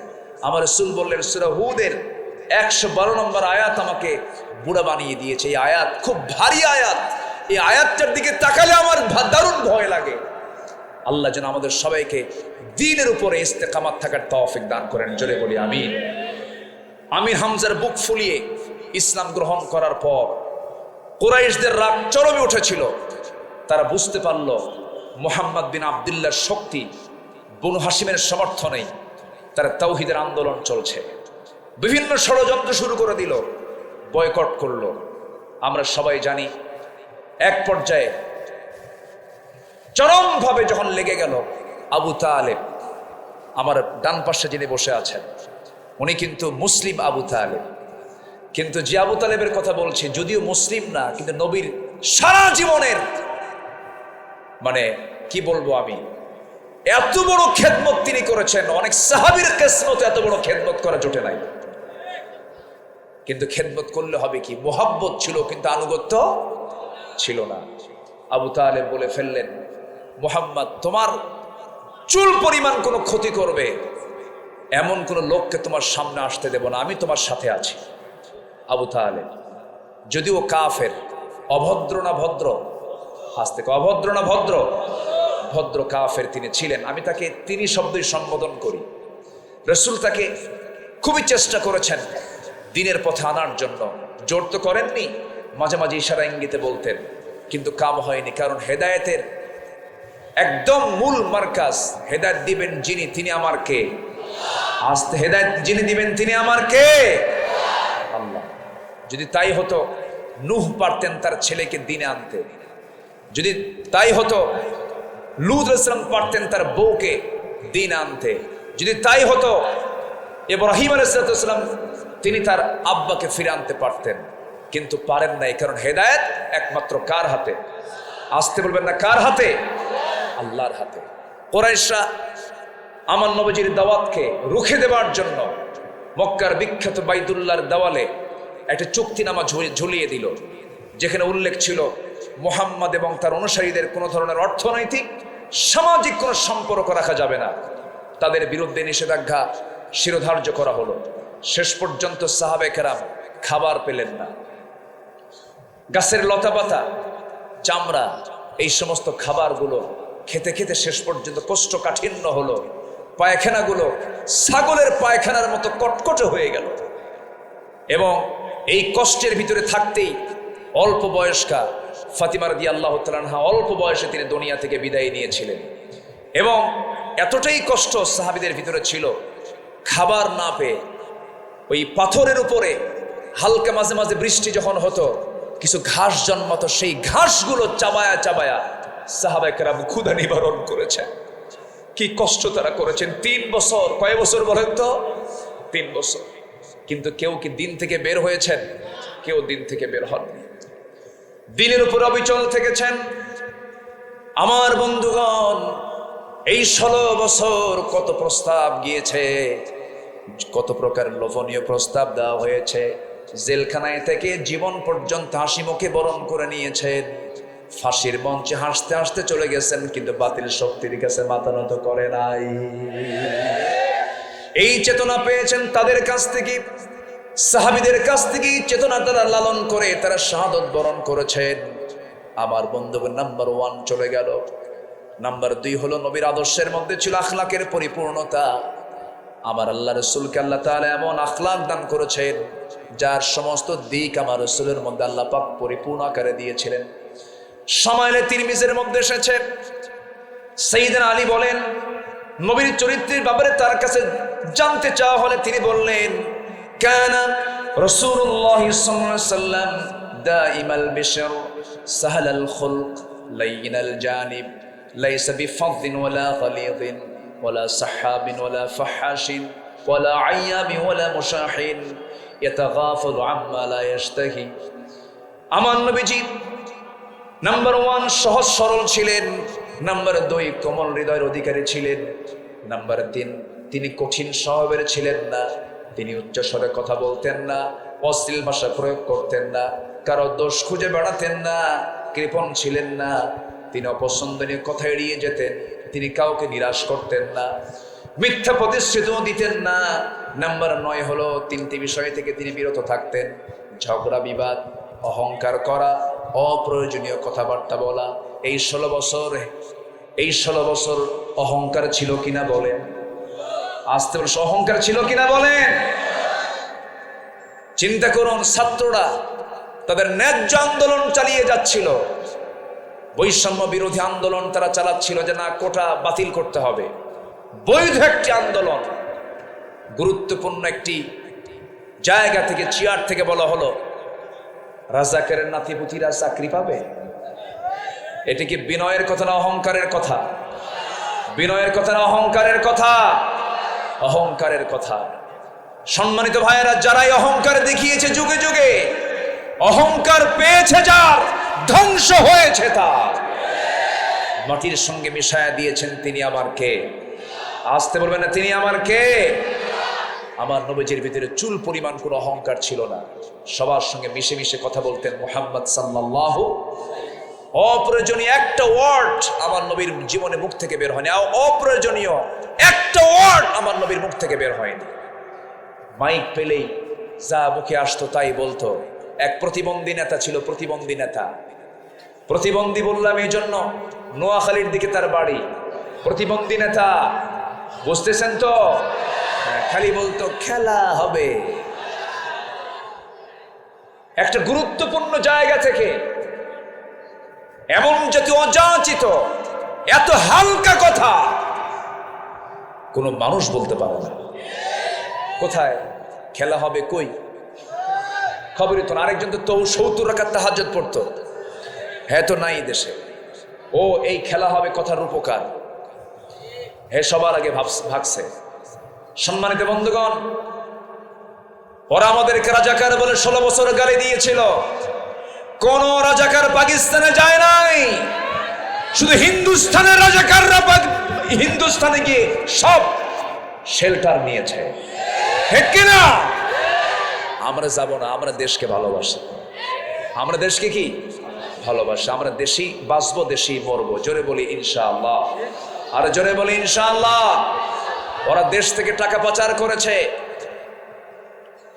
[SPEAKER 1] আমার রাসূল বললেন, সূরা হুদের 112 নম্বর আয়াত আমাকে বুড়া বানিয়ে দিয়েছে। এই আয়াত খুব ভারী আয়াত। এই আয়াতটার দিকে তাকালে আমার দারুণ ভয় লাগে। আল্লাহ যেন আমাদের সবাইকে দ্বীনের উপরে ইস্তেকামাত থাকার তৌফিক দান করেন। জোরে বলি আমিন। আমির হামজার বুক ফুলিয়ে ইসলাম গ্রহণ করার পর কুরাইশদের রাগ চরমে উঠেছিল। তারা বুঝতে পারল মুহাম্মদ বিন আবদুল্লাহর শক্তি বনু হাশিমের সমর্থনে তারা তাওহীদের আন্দোলন চলছে। বিভিন্ন ষড়যন্ত্র শুরু করে দিল, বয়কট করলো। আমরা সবাই জানি এক পর্যায়ে চরমভাবে যখন লেগে গেল, আবু তালেব, আমার ডান পাশে যিনি বসে আছেন উনি কিন্তু মুসলিম আবু তালেব। কিন্তু যে আবু তালেবের কথা বলছি, যদিও মুসলিম না, কিন্তু নবীর সারা জীবনের মানে কি বলবো আমি, এত বড় খেদমত তিনি করেছেন। অনেক সাহাবীর কিসমত এত বড় খেদমত করা জোটে নাই। কিন্তু খেদমত করলে হবে কি, মোহাব্বত ছিল কিন্তু আনুগত্য ছিল না। আবু তালেব বলে ফেললেন, মুহাম্মদ তোমার চুল পরিমাণ কোনো ক্ষতি করবে এমন কোন লোককে তোমার সামনে আসতে দেব না, আমি তোমার সাথে আছি। আবু তালেব যদিও কাফের, অভদ্র না ভদ্র, আজ থেকে অভদ্র না ভদ্র, ভদ্র কাফের তিনি ছিলেন। আমি তাকে তিনি শব্দই সম্বোধন করি। রাসূল তাকে খুবই চেষ্টা করেছেন দ্বীনের পথে আনার জন্য। জোর তো করেননি, মাঝে মাঝে ইশারা ইঙ্গিতে বলতেন, কিন্তু কাম হয়নি। কারণ হেদায়েতের একদম মূল মার্কাজ, হেদায়েত দিবেন যিনি, তিনি আমার কে? আস্তে হেদায়েত যিনি দিবেন তিনি আমার কে? আল্লাহ। যদি তাই হতো নূহ পারতেন তার ছেলেকে দ্বীনে আনতে, যদি তাই হতো লূত আলাইহিস সালাম পারতেন তার বউকে দ্বীন আনতে, যদি তাই হতো ইব্রাহিম আলাইহিস সালাম তিনি তার আব্বাকে ফিরে আনতে পারতেন। কিন্তু পারেন নাই, কারণ হেদায়েত একমাত্র কার হাতে? আসতে বলবেন না, কার হাতে? আল্লাহর হাতে। কুরাইশরা আমার নবীজির দাওয়াতকে রুখে দেওয়ার জন্য মক্কার বিখ্যাত বাইতুল্লাহর দেওয়ালে একটা চুক্তিনামা ঝুলিয়ে দিল, যেখানে উল্লেখ ছিল মুহাম্মদ এবং তার অনুসারীদের কোনো ধরনের অর্থনৈতিক সামাজিক কোনো সম্পর্ক রাখা যাবে না। তাদের বিরুদ্ধে নিষেধাজ্ঞা শিরোধার্য করা হলো। শেষ পর্যন্ত সাহাবে কেরাম খাবার পেলেন না। গাছের লতাপাতা, চামড়া, এই সমস্ত খাবারগুলো খেতে খেতে শেষ পর্যন্ত কোষ্ঠকাঠিন্য হলো। পায়খানাগুলো ছাগলের পায়খানার মতো কটকটে হয়ে গেল। এবং এই কষ্টের ভিতরে থাকতেই অল্প বয়স্কা ফাতিমা রাদিয়াল্লাহু তাআলা আনহা অল্প বয়সে তিনি দুনিয়া থেকে বিদায় নিয়েছিলেন। এবং এতটাই কষ্ট সাহাবীদের ভিতরে ছিল, খাবার না পেয়ে ওই পাথরের উপরে হালকা মাঝে মাঝে বৃষ্টি যখন হতো কিছু ঘাস জন্মাতো, সেই ঘাসগুলো চাবায়া চাবায়া সাহাবায়ে কেরাম ক্ষুধা নিবারণ করেছেন। কি কষ্ট তারা করেছেন। 3 বছর, কয় বছর বলেন তো? 3 বছর। কিন্তু কেউ কি দিন থেকে বের হয়েছেন? কেউ দিন থেকে বের হননি। দিনের উপর অবিচল থেকেছেন। আমার বন্ধুগণ, এই 16 বছর কত প্রস্তাব গিয়েছে, কত প্রকার লোভনীয় প্রস্তাব দেওয়া হয়েছে। জেলখানায় থেকে জীবন পর্যন্ত হাসি মুখে বরণ করে নিয়েছেন, ফাঁসির মঞ্চে হাসতে হাসতে চলে গেছেন, কিন্তু বাতিল শক্তির কাছে মাথা নত করে নাই। এই চেতনা পেয়েছেন তাদের কাছ থেকে, সাহাবীদের কাছ থেকে চেতনা তারা লালন করে তারা শাহাদত বরণ করেছেন। আমার বন্ধুগণ, নাম্বার 1 চলে গেল। নাম্বার 2 হলো নবীর আদর্শের মধ্যে ছিল আখলাকের পরিপূর্ণতা। আমার আল্লাহ রাসূলকে আল্লাহ তাআলা এমন আখলাক দান করেছেন যার সমস্ত দিক আমার রাসূলের মধ্যে আল্লাহ পাক পরিপূর্ণ আকারে দিয়েছিলেন। শামাইলে তিরমিজির মধ্যে এসেছে, সাইয়েদনা আলী বলেন, নবীর চরিত্রের ব্যাপারে তার কাছে জানতে চাওয়া হলে তিনি বললেন, কানা রাসূলুল্লাহ সাল্লাল্লাহু আলাইহি ওয়াসাল্লাম দাইমাল বিশর সাহালাল খুলক লাইনাল জানিব লাইসা বিফাদ্দিন ওয়ালা গালিযিন ওয়ালা সাহাবিন ওয়ালা ফাহাশিন ওয়ালা আইয়াবি ওয়ালা মুশাহিন ইয়াতাগাফালু আম্মা লা ইয়াশতাহি। আমার নবীজি নাম্বার 1 সহজ সরল ছিলেন, নাম্বার 2 কোমল হৃদয়ের অধিকারী ছিলেন, নাম্বার 3 তিনি কঠিন স্বভাবের ছিলেন না, তিনি উচ্চস্বরে কথা বলতেন না, অশ্লীল ভাষা প্রয়োগ করতেন না, কারো দোষ খুঁজে বেড়াতেন না, কৃপণ ছিলেন না, তিনি অপছন্দনীয় কথা এড়িয়ে যেতেন, তিনি কাউকে নিরাশ করতেন না, মিথ্যা প্রতিশ্রুতিও দিতেন না। নাম্বার 9 হলো 3টি বিষয় থেকে তিনি বিরত থাকতেন, ঝগড়া বিবাদ, অহংকার করা, অপ্রয়োজনীয় কথাবার্তা বলা। এই 16 বছর অহংকার ছিল কিনা বলেন? আসতে বলছে অহংকার ছিল কিনা বলেন? চিন্তা করুন, ছাত্ররা তাদের ন্যায্য আন্দোলন চালিয়ে যাচ্ছিল, বৈষম্য বিরোধী আন্দোলন তারা চালাচ্ছিল যে না, কোটা বাতিল করতে হবে, বৈধ একটি আন্দোলন। গুরুত্বপূর্ণ একটি জায়গা থেকে, চেয়ার থেকে বলা হলো, রাজাকারের নাতিপুতিরা চাকরি পাবে। এটি কি বিনয়ের কথা না অহংকারের কথা? বিনয়ের কথা না অহংকারের কথা? অহংকারের কথা। সম্মানিত ভাইয়েরা, যারাই অহংকার দেখিয়েছে যুগে যুগে, অহংকার পেয়েছে যার, ধ্বংস হয়েছে তার। মাটির সঙ্গে মিশায়া দিয়েছেন তিনি আমার কে? আসতে বলবেন না, তিনি আমার কে? আমার নবীজির ভিতরে চুল পরিমাণ কোনো অহংকার ছিল না, সবার সঙ্গে মিশে মিশে কথা বলতেন। মুহাম্মদ সাল্লাল্লাহু, অপ্রয়োজনীয় একটা ওয়ার্ড আমার নবীর জীবনে মুখ থেকে বের হয়নি, অপ্রয়োজনীয় একটা ওয়ার্ড আমার নবীর মুখ থেকে বের হয়নি। মাইক পেলেই যা মুখে আসতো তাই বলতো। এক প্রতিবন্ধী নেতা ছিল, প্রতিবন্ধী নেতা। প্রতিবন্ধী বললাম এই জন্য, নোয়াখালীর দিকে তার বাড়ি। প্রতিবন্ধী নেতা, বুঝতেছেন তো? খালি বলতো খেলা হবে। একটা গুরুত্বপূর্ণ জায়গা থেকে এমন জাতি অযাচিত, এত হালকা কথা কোনো মানুষ বলতে পারে না। কোথায় খেলা হবে? কই খবরই তো না। আরেকজন তো 70 রাকাত তাহাজ্জুদ পড়তো, হ্যাঁ তো নাই দেশে। ও এই খেলা হবে কথার রূপকার, হে সবার আগে ভাগছে। সম্মানিত বন্ধুগণ, ওরা আমাদেরকে রাজাকার বলে 16 বছর গালি দিয়েছিল। কোন রাজাকার পাকিস্তানে যায় নাই, শুধু হিন্দুস্তানের রাজাকাররা হিন্দুস্তানে গিয়ে সব শেল্টার নিয়েছে, ঠিক কিনা? আমরা যাব না, আমরা দেশকে ভালোবাসি। আমরা দেশকে কি ভালোবাসি? আমরা দেশি বাঁচবো, দেশি মরবো। জোরে বলি ইনশাআল্লাহ, আর জোরে বলি ইনশাআল্লাহ। ওরা দেশ থেকে টাকা পাচার করেছে,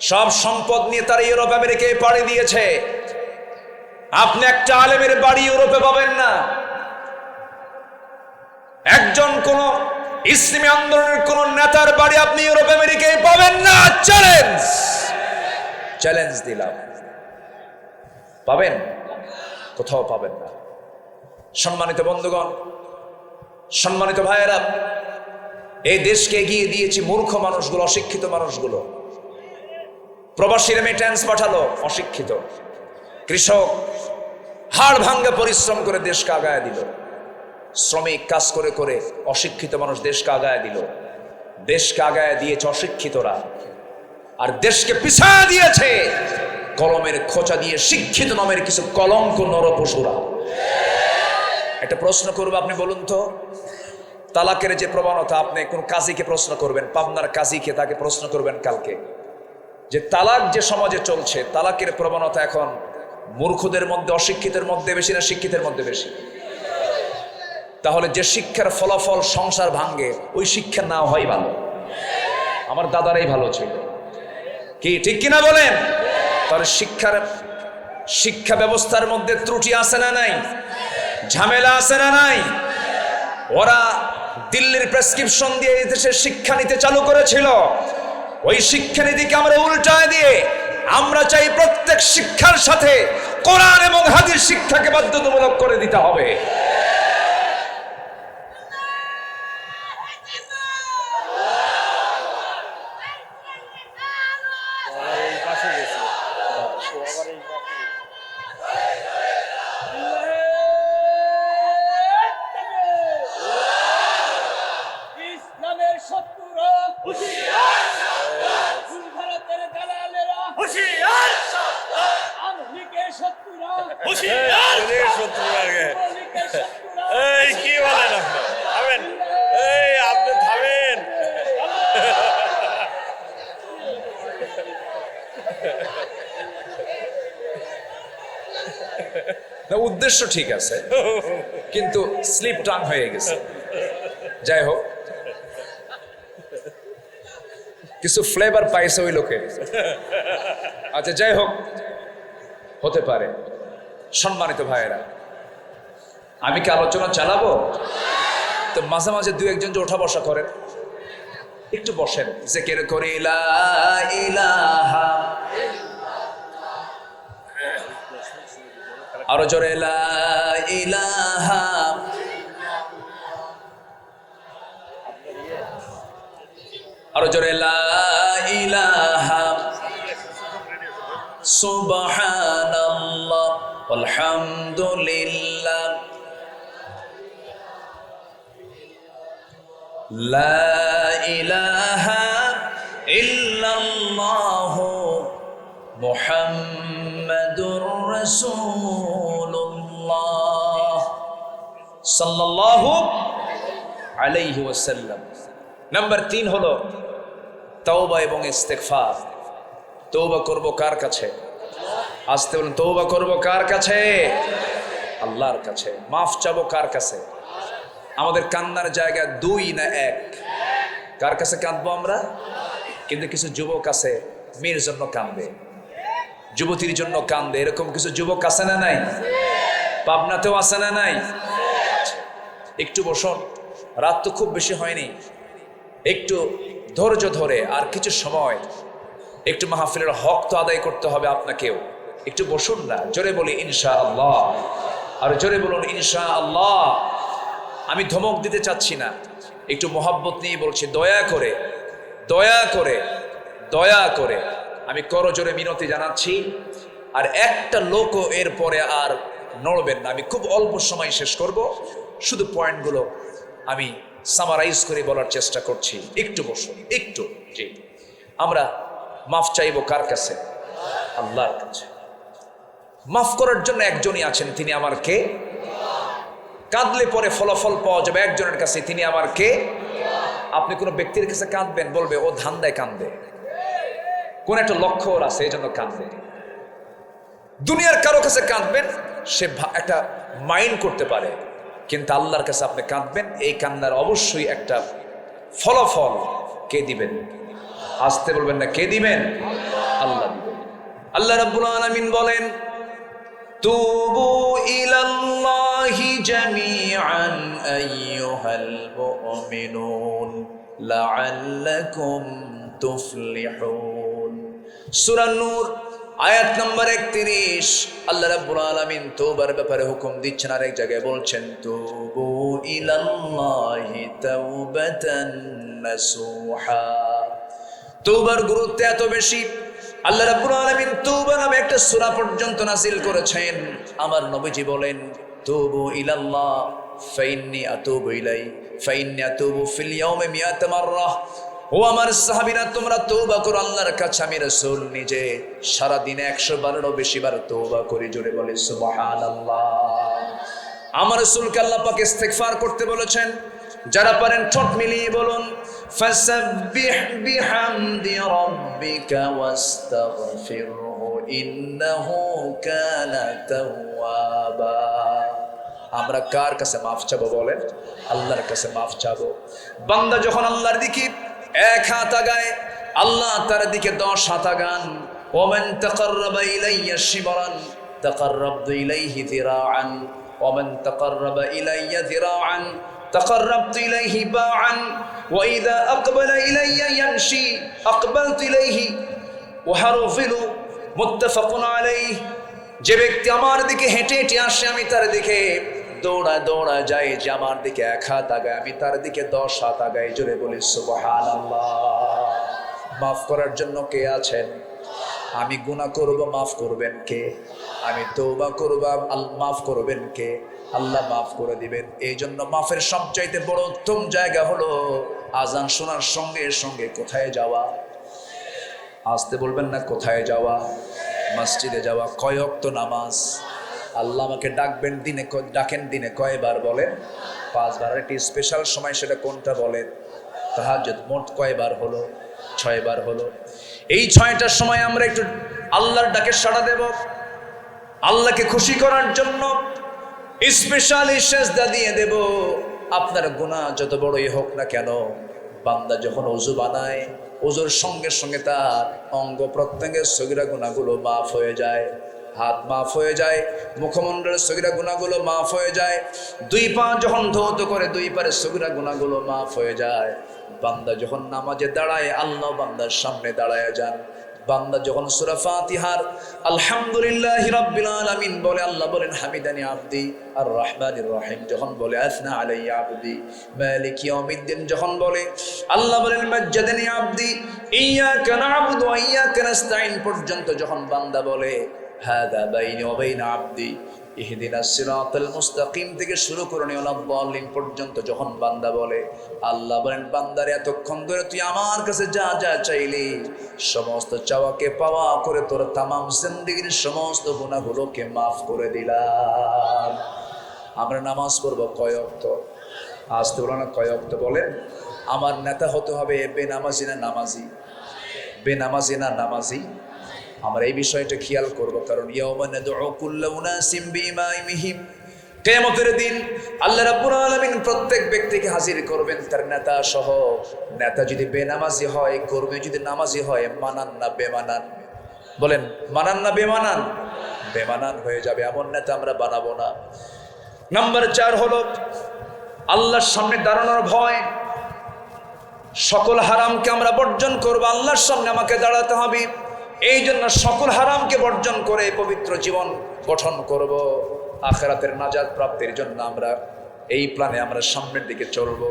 [SPEAKER 1] সব সম্পদ নিয়ে তারা ইউরোপ আমেরিকায় পাড়ি দিয়েছে। আপনি একটা আলেমের বাড়ি ইউরোপে পাবেন না, একজন কোন ইসলামী আন্দোলনের কোন নেতার বাড়ি আপনি ইউরোপ আমেরিকায় পাবেন না। চ্যালেঞ্জ দিলাম, পাবেন? কোথাও পাবেন না। সম্মানিত বন্ধুগণ, সম্মানিত ভাইয়েরা, এই দেশকে এগিয়ে দিয়েছে মূর্খ মানুষগুলো, অশিক্ষিত মানুষগুলো। প্রবাসী রেমিট্যান্স পাঠালো, অশিক্ষিত। কৃষক হাড় ভাঙ্গা পরিশ্রম করে দেশকে আগায় দিল। শ্রমিক কাজ করে করে অশিক্ষিত মানুষ দেশকে আগায় দিল। দেশকে আগায় দিয়েছে অশিক্ষিতরা, আর দেশকে পিছায় দিয়েছে কলমের খোঁচা দিয়ে শিক্ষিত নামের কিছু কলঙ্ক নরপশুরা। একটা প্রশ্ন করবো, আপনি বলুন তো, তালাকের যে প্রবণতা, আপনি কোন কাজীকে প্রশ্ন করবেন, পাবনার কাজীকে, তাকে প্রশ্ন করবেন কালকে, যে তালাক যে সমাজে চলছে, তালাকের প্রবণতা এখন মূর্খদের মধ্যে, অশিক্ষিতের মধ্যে বেশি না শিক্ষিতের মধ্যে বেশি? তাহলে যে শিক্ষার ফলাফল সংসার ভাঙ্গে, ওই শিক্ষা না হয় ভালো। আমার দাদারাই ভালো ছিল, কি ঠিক কিনা বলেন? তাহলে শিক্ষা ব্যবস্থার মধ্যে ত্রুটি আছে না নাই? ঝামেলা আছে না নাই? ওরা দিল্লির প্রেসক্রিপশন দিয়ে এই দেশে শিক্ষা নিতে চালু করেছিল। ওই শিক্ষানীতিকে আমরা উল্টায় দিয়ে আমরা চাই প্রত্যেক শিক্ষার সাথে কোরআন এবং হাদিস শিক্ষাকে বাধ্যতামূলক করে দিতে হবে।
[SPEAKER 2] কি বলেন আপনি থামেন।
[SPEAKER 1] উদ্দেশ্য ঠিক আছে, কিন্তু স্লিপ টাং হয়ে গেছে। যাই হোক, কিছু ফ্লেভার পাইছে ওই লোকে। আচ্ছা, যাই হোক, হতে পারে। সম্মানিত ভাইয়েরা, আমি কি আলোচনা চালাবো? তো মাঝে মাঝে দু একজন যে ওঠা বসা করেন, একটু বসেন, জিকির করি লা ইলাহা, আরো জোরে লা ইলাহা, আরো জোরে লা ইলাহা, সুবহানাল্লাহ আলহামদুলিল্লাহ, লা ইলাহা ইল্লাল্লাহু মুহাম্মাদুর রাসূলুল্লাহ সাল্লাল্লাহু আলাইহি ওয়াসাল্লাম। নাম্বার 3 হলো তওবা এবং ইস্তেগফার। তওবা করব কার কাছে? আসতে বলুন, তওবা করব কার কাছে? আল্লাহর কাছে। মাফ চাবো কার কাছে? আমাদের কান্নার জায়গা 2 না 1? কার কাছে কাঁদবো আমরা? কিন্তু কিছু যুবক আছে মেয়ের জন্য কাঁদবে, যুবতীর জন্য কাঁদবে, এরকম কিছু যুবক আছে না নাই? পাবনাতেও আছে না নাই? একটু বসুন, রাত তো খুব বেশি হয়নি, একটু ধৈর্য ধরে আর কিছু সময় একটু মাহফিলের হক তো আদায় করতে হবে আপনাকেও। একটু বসুন না, জোরে বলি ইনশাআল্লাহ, আর জোরে বলুন ইনশাআল্লাহ। আমি ধমক দিতে চাচ্ছি না, একটু মোহাব্বত নিয়ে বলছি, দয়া করে দয়া করে দয়া করে আমি করজোরে মিনতি জানাচ্ছি। আর একটা লোকও এরপরে আর নড়বেন না। আমি খুব অল্প সময় শেষ করব, শুধু পয়েন্টগুলো আমি সামারাইজ করে বলার চেষ্টা করছি। একটু বসুন, একটু। জি, আমরা মাফ চাইবো কার কাছে? আল্লাহর কাছে। মাফ করার জন্য একজনই আছেন, তিনি আমার কে? কাঁদলে পরে ফলাফল পাওয়া যাবে একজনের কাছে, তিনি আমার কে? আপনি কোনো ব্যক্তির কাছে কাঁদবেন, বলবে ও ধান্দায় কাঁদবে, কোন একটা লক্ষ্য ওর আছে এই জন্য কাঁদবে। দুনিয়ার কারো কাছে কাঁদবেন, সে একটা মাইন্ড করতে পারে, কিন্তু আল্লাহর কাছে আপনি কাঁদবেন, এই কান্নার অবশ্যই একটা ফলাফল কে দিবেন? আসতে বলবেন না, কে দিবেন? আল্লাহ দিবেন। আল্লাহ রাব্বুল আলামিন বলেন, তুবু ইলাল্লাহি জামিআন আইয়ুহাল মুমিনুন লাআল্লাকুম তুফলিহুন। সূরা নূর আয়াত নম্বর 31। আল্লাহ রাব্বুল আলামিন তওবার ব্যাপারে হুকুম দিচ্ছেন, আর এক জায়গায় বলছেন, তুবু ইলাল্লাহি তাওবাতান নাসুহা। তওবার গুরুত্ব এত বেশি, আল্লাহ রাব্বুল আলামিন তওবা নামে একটা সূরা পর্যন্ত নাযিল করেছেন। আমার নবীজি বলেন, তুবু ইলাল্লাহ ফাইন্নী আতুবু ইলাই ফাইন্নী আতুবু ফিল ইয়াউমি মিয়াত মাররা। ও আমার সাহাবীরা, তোমরা তওবা করো আল্লাহর কাছে, আমি রাসূল নিজে সারা দিনে 100 বারেরও বেশি বার তওবা করি। জোরে বলে সুবহানাল্লাহ। আমার রাসূলকে আল্লাহ পাক ইস্তিগফার করতে বলেছেন। যারা পারেন ঠোঁট মিলিয়ে বলুন, فسبح بحمد ربك واستغفره إنه كان توابا আমরা কার কাছে মাফ চাবো বলেন? আল্লাহর কাছে মাফ চাবো। বান্দা যখন আল্লাহর দিকে এক হাত আগায়, আল্লাহ তার দিকে 10 হাত আগান। ওমান তাকাররাবা ইলাইয়া শিবরান তাকাররাবতু ইলাইহি যিরাআন ওমান তাকাররাবা ইলাইয়া যিরাআন তাকাররাবতু ইলাইহি বাআন ওয়া ইযা আকবালা ইলাইয়া ইয়ামশি আকবালতু ইলাইহি ওয়া হারফিলু মুত্তাফাকুন আলাইহি। যে ব্যক্তি আমার দিকে হেঁটে হেঁটে আসে, আমি তার দিকে দৌড়া যাই। যে আমার দিকে এক হাত আগায়, আমি তার দিকে 10 হাত আগাই। জোরে বলি সুবহানাল্লাহ। মাফ করার জন্য কে আছেন? আমি গুনাহ করব, মাফ করবেন কে? আমি তওবা করব, মাফ করবেন কে? আল্লাহ মাফ করে দিবেন। এই জন্য মাফের সবচাইতে বড় উত্তম জায়গা হলো আজান শোনার সঙ্গে সঙ্গে কোথায় যাওয়া? আসতে বলবেন না, কোথায় যাওয়া? মসজিদে যাওয়া। কয় ওয়াক্ত নামাজ? আল্লাহ আমাকে ডাকেন দিনে কয়বার বলেন? 5 বার। একটি স্পেশাল সময়, সেটা কোনটা বলেন? তাহাজ্জুদ। মোট কয়বার হলো? 6 বার হলো। এই 6টার সময় আমরা একটু আল্লাহর ডাকে সাড়া দেব, আল্লাহকে খুশি করার জন্য স্পেশালি সেজদা দিয়ে দেব। আপনার গুনাহ যত বড়ই হোক না কেন, বান্দা যখন ওযু বানায়, ওযুর সঙ্গে সঙ্গে তার অঙ্গ প্রত্যঙ্গের সগীরা গুনাহগুলো মাফ হয়ে যায়। হাত মাফ হয়ে যায়, মুখমণ্ডলের সগীরা গুনাহগুলো মাফ হয়ে যায়। 2 পা যখন ধৌত করে, 2 পায়ের সগীরা গুনাহগুলো মাফ হয়ে যায়। বান্দা যখন নামাজে দাঁড়ায়, আল্লাহ বান্দার সামনে দাঁড়ায় যান। বান্দা যখন সূরা ফাতিহার আলহামদুলিল্লাহি রাব্বিল আলামিন বলে, আল্লাহ বলেন হামিদানি আবদি। আর রহমানির রহিম যখন বলে, আসনা আলাইয়া আবদি। মালিক ইয়াউমিদ্দিন যখন বলে, আল্লাহ বলেন মাজ্জাদানি আবদি। ইয়্যাকা না'বুদু ওয়া ইয়্যাকা নাস্তাঈন পর্যন্ত যখন বান্দা বলে, হাদা বাইনি ওয়া বাইনা আবদি ইহদিনাস সিরাতাল মুস্তাকিম থেকে শুরু করে ওয়ালাদ-দাল্লিন পর্যন্ত যখন বান্দা বলে, আল্লাহ বলেন বান্দারে এতক্ষণ ধরে তুই আমার কাছে যা যা চাইলি, সমস্ত চাওয়াকে পাওয়া করে তোর তামাম জিন্দেগির সমস্ত গুনাহগুলোকে মাফ করে দিলাম। আমরা নামাজ পড়ব কয় ওয়াক্ত? আসতে বলো না, কয় ওয়াক্ত বলেন? আমার নেতা হতে হবে বেনামাজি না নামাজি? বেনামাজি না নামাজি? আমরা এই বিষয়টা খেয়াল করব, কারণ ইয়াউমা নাদউ কুল্লা উনাসিম বিইমামিহিম, কিয়ামতের দিন আল্লাহ রাব্বুল আলামিন প্রত্যেক ব্যক্তিকে হাজির করবেন তার নেতা সহ। নেতা যদি বেনামাজি হয়, কর্মী যদি নামাজি হয়, মানান না বেমানান? বলেন, মানান না বেমানান? বেমানান হয়ে যাবে। এমন নেতা আমরা বানাবো না। নাম্বার 4 হলো আল্লাহর সামনে দাঁড়ানোর ভয়। সকল হারামকে আমরা বর্জন করব। আল্লাহর সামনে আমাকে দাঁড়াতে হবে, এই জন্য সকল হারামকে বর্জন করে পবিত্র জীবন গঠন করব। আখিরাতের নাজাত প্রাপ্তির জন্য আমরা এই প্ল্যানে আমরা সামনের দিকে চলব।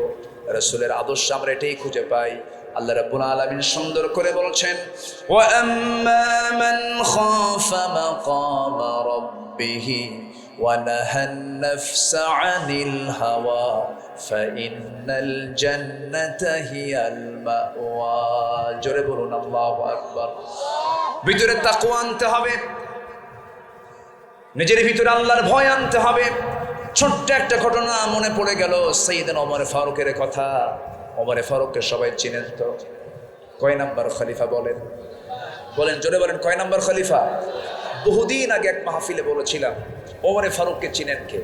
[SPEAKER 1] রাসূলের আদর্শ আমরা এটাই খুঁজে পাই। আল্লাহ রাব্বুল আলামিন সুন্দর করে বলছেন, ওয়া আম্মা মান খাফা মাকামা রাব্বিহি ওয়া নাহান নাফসা আনিল হাওয়া ফাইন্নাল জান্নাতা হিয়াল মাওয়া। জোরে বলুন আল্লাহু আকবার। ভিতরে তাকওয়া আনতে হবে, নিজের ভিতরে আল্লাহর ভয় আনতে হবে। ছোট্ট একটা ঘটনা মনে পড়ে গেল, সাইয়েদনা ওমর ফারুকের কথা। ওমর ফারুককে সবাই চিনেন তো? কয় নাম্বার খলিফা বলেন? বলেন, জোরে বলেন, কয় নাম্বার খলিফা? বহুদিন আগে এক মাহফিলে বলেছিলাম, ওমর ফারুককে চিনেন কে?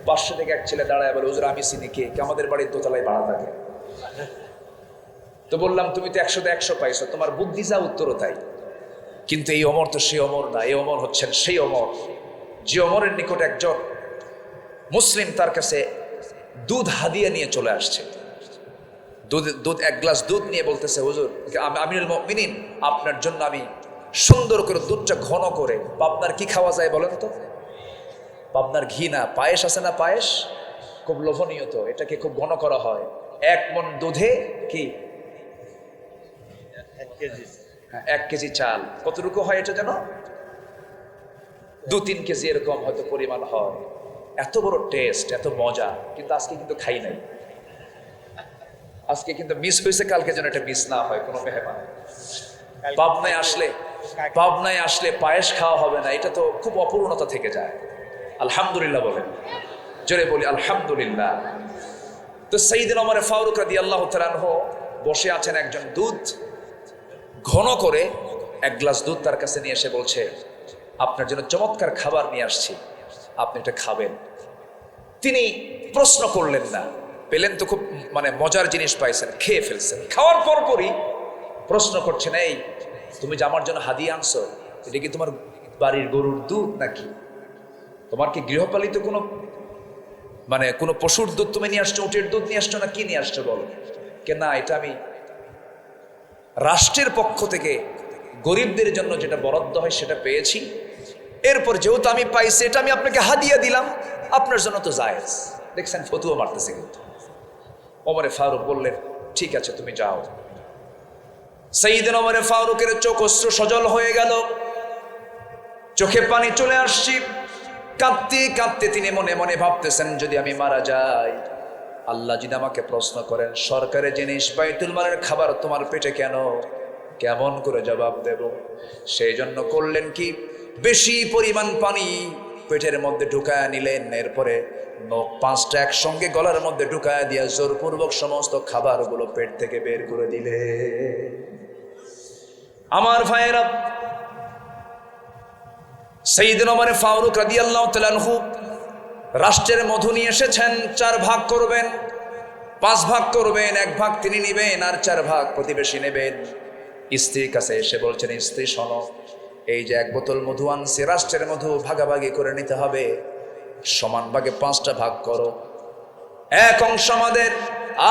[SPEAKER 1] পাশে থেকে এক ছেলে দাঁড়ায় বলে, হুজুর আমি চিনি। কে? আমাদের বাড়ির দোতলায় ভাড়া থাকে। তো বললাম, তুমি তো 100তে 100 পাইছো, তোমার বুদ্ধি যা উত্তরও তাই। কিন্তু এই ওমর তো সেই ওমর না। এই ওমর হচ্ছেন সেই ওমর যে ওমরের নিকট একজন মুসলিম তার কাছে দুধ হাদিয়া নিয়ে চলে আসছে। দুধ 1 গ্লাস দুধ নিয়ে বলতেছে, হুজুর আমিরুল মুমিনিন, আপনার জন্য আমি সুন্দর করে দুধটা ঘন করে, পাবনার কি খাওয়া যায় বলেন তো? পাবনার ঘি না, পায়েস আছে না? পায়েস খুব লোভনীয়, তো এটাকে খুব ঘন করা হয়। 1 মণ দুধে কি 1 কেজি চাল। কতটুকু হয় এটা যেন? 2-3 কেজি এরকম হয়তো পরিমাণ হয়। এত বড় টেস্ট, এত মজা। কিন্তু আজকে কিন্তু খাই নাই। আজকে কিন্তু মিস হয়েছে, কালকে যেন এটা মিস না হয় কোনো মেহমান। পাবনায় আসলে পায়েস খাওয়া হবে না, এটা তো খুব অপূর্ণতা থেকে যায়। আলহামদুলিল্লাহ বলেন, জোরে বলি আলহামদুলিল্লাহ। তো সাইয়েদনা ওমর ফারুক রাদিয়াল্লাহু তাআলা আনহু বসে আছেন একজন, দুধ ঘন করে এক গ্লাস দুধ তার কাছে নিয়ে এসে বলছে, আপনার জন্য চমৎকার খাবার নিয়ে আসছি, আপনি এটা খাবেন। তিনি প্রশ্ন করলেন না, পেলেন তো খুব মজার জিনিস পাইছেন, খেয়ে ফেলছেন। খাওয়ার পরপরই প্রশ্ন করছেন, এই তুমি যে আমার জন্য হাদিয়া আনছো, এটা কি তোমার বাড়ির গরুর দুধ নাকি? তোমার কি গৃহপালিত কোনো পশুর দুধ তুমি নিয়ে আসছো, উটের দুধ নিয়ে আসছো, না কি নিয়ে আসছো বলো? কে না, এটা আমি রাষ্ট্রের পক্ষ থেকে গরিবদের জন্য যেটা বরাদ্দ হয় সেটা পেয়েছি, এরপর যেহেতু আমি পাইছি এটা আমি আপনাকে হাদিয়া দিলাম, আপনার জন্য তো জায়েজ। দেখছেন ফতুয়া মারতেছে। কিন্তু ওমরে ফারুক বললেন, ঠিক আছে তুমি যাও। সাইয়েদনা ওমরে ফারুকের চোখ অশ্রু সজল হয়ে গেল, চোখে পানি চলে আসছে। কাঁদতে কাঁদতে তিনি মনে মনে ভাবতেছেন, যদি আমি মারা যাই, আল্লাহ যদি আমাকে প্রশ্ন করেন, সরকারের জিনিস বাইতুল মালের খাবার তোমার পেটে কেন, কেমন করে জবাব দেব? সেই জন্য করলেন কি, বেশি পরিমাণ পানি পেটের মধ্যে ঢুকায় নিলেন, এরপরে নখ 5টা একসঙ্গে গলার মধ্যে ঢুকায় দিয়া জোরপূর্বক সমস্ত খাবারগুলো পেট থেকে বের করে দিলে। আমার ভাইয়েরা, সাইয়েদনা ওমর ফারুক রাদিয়াল্লাহু তাআলা আনহু রাষ্ট্রের মধু নিয়ে এসেছেন, 4 ভাগ করবেন, 5 ভাগ করবেন, 1 ভাগ তিনি নেবেন আর 4 ভাগ প্রতিবেশী নেবেন। স্ত্রীর কাছে এসে বলছেন, স্ত্রী শোনো, এই যে 1 বোতল মধু আনছে, রাষ্ট্রের মধু ভাগাভাগি করে নিতে হবে, সমান ভাগে 5টা ভাগ করো, 1 অংশ আমাদের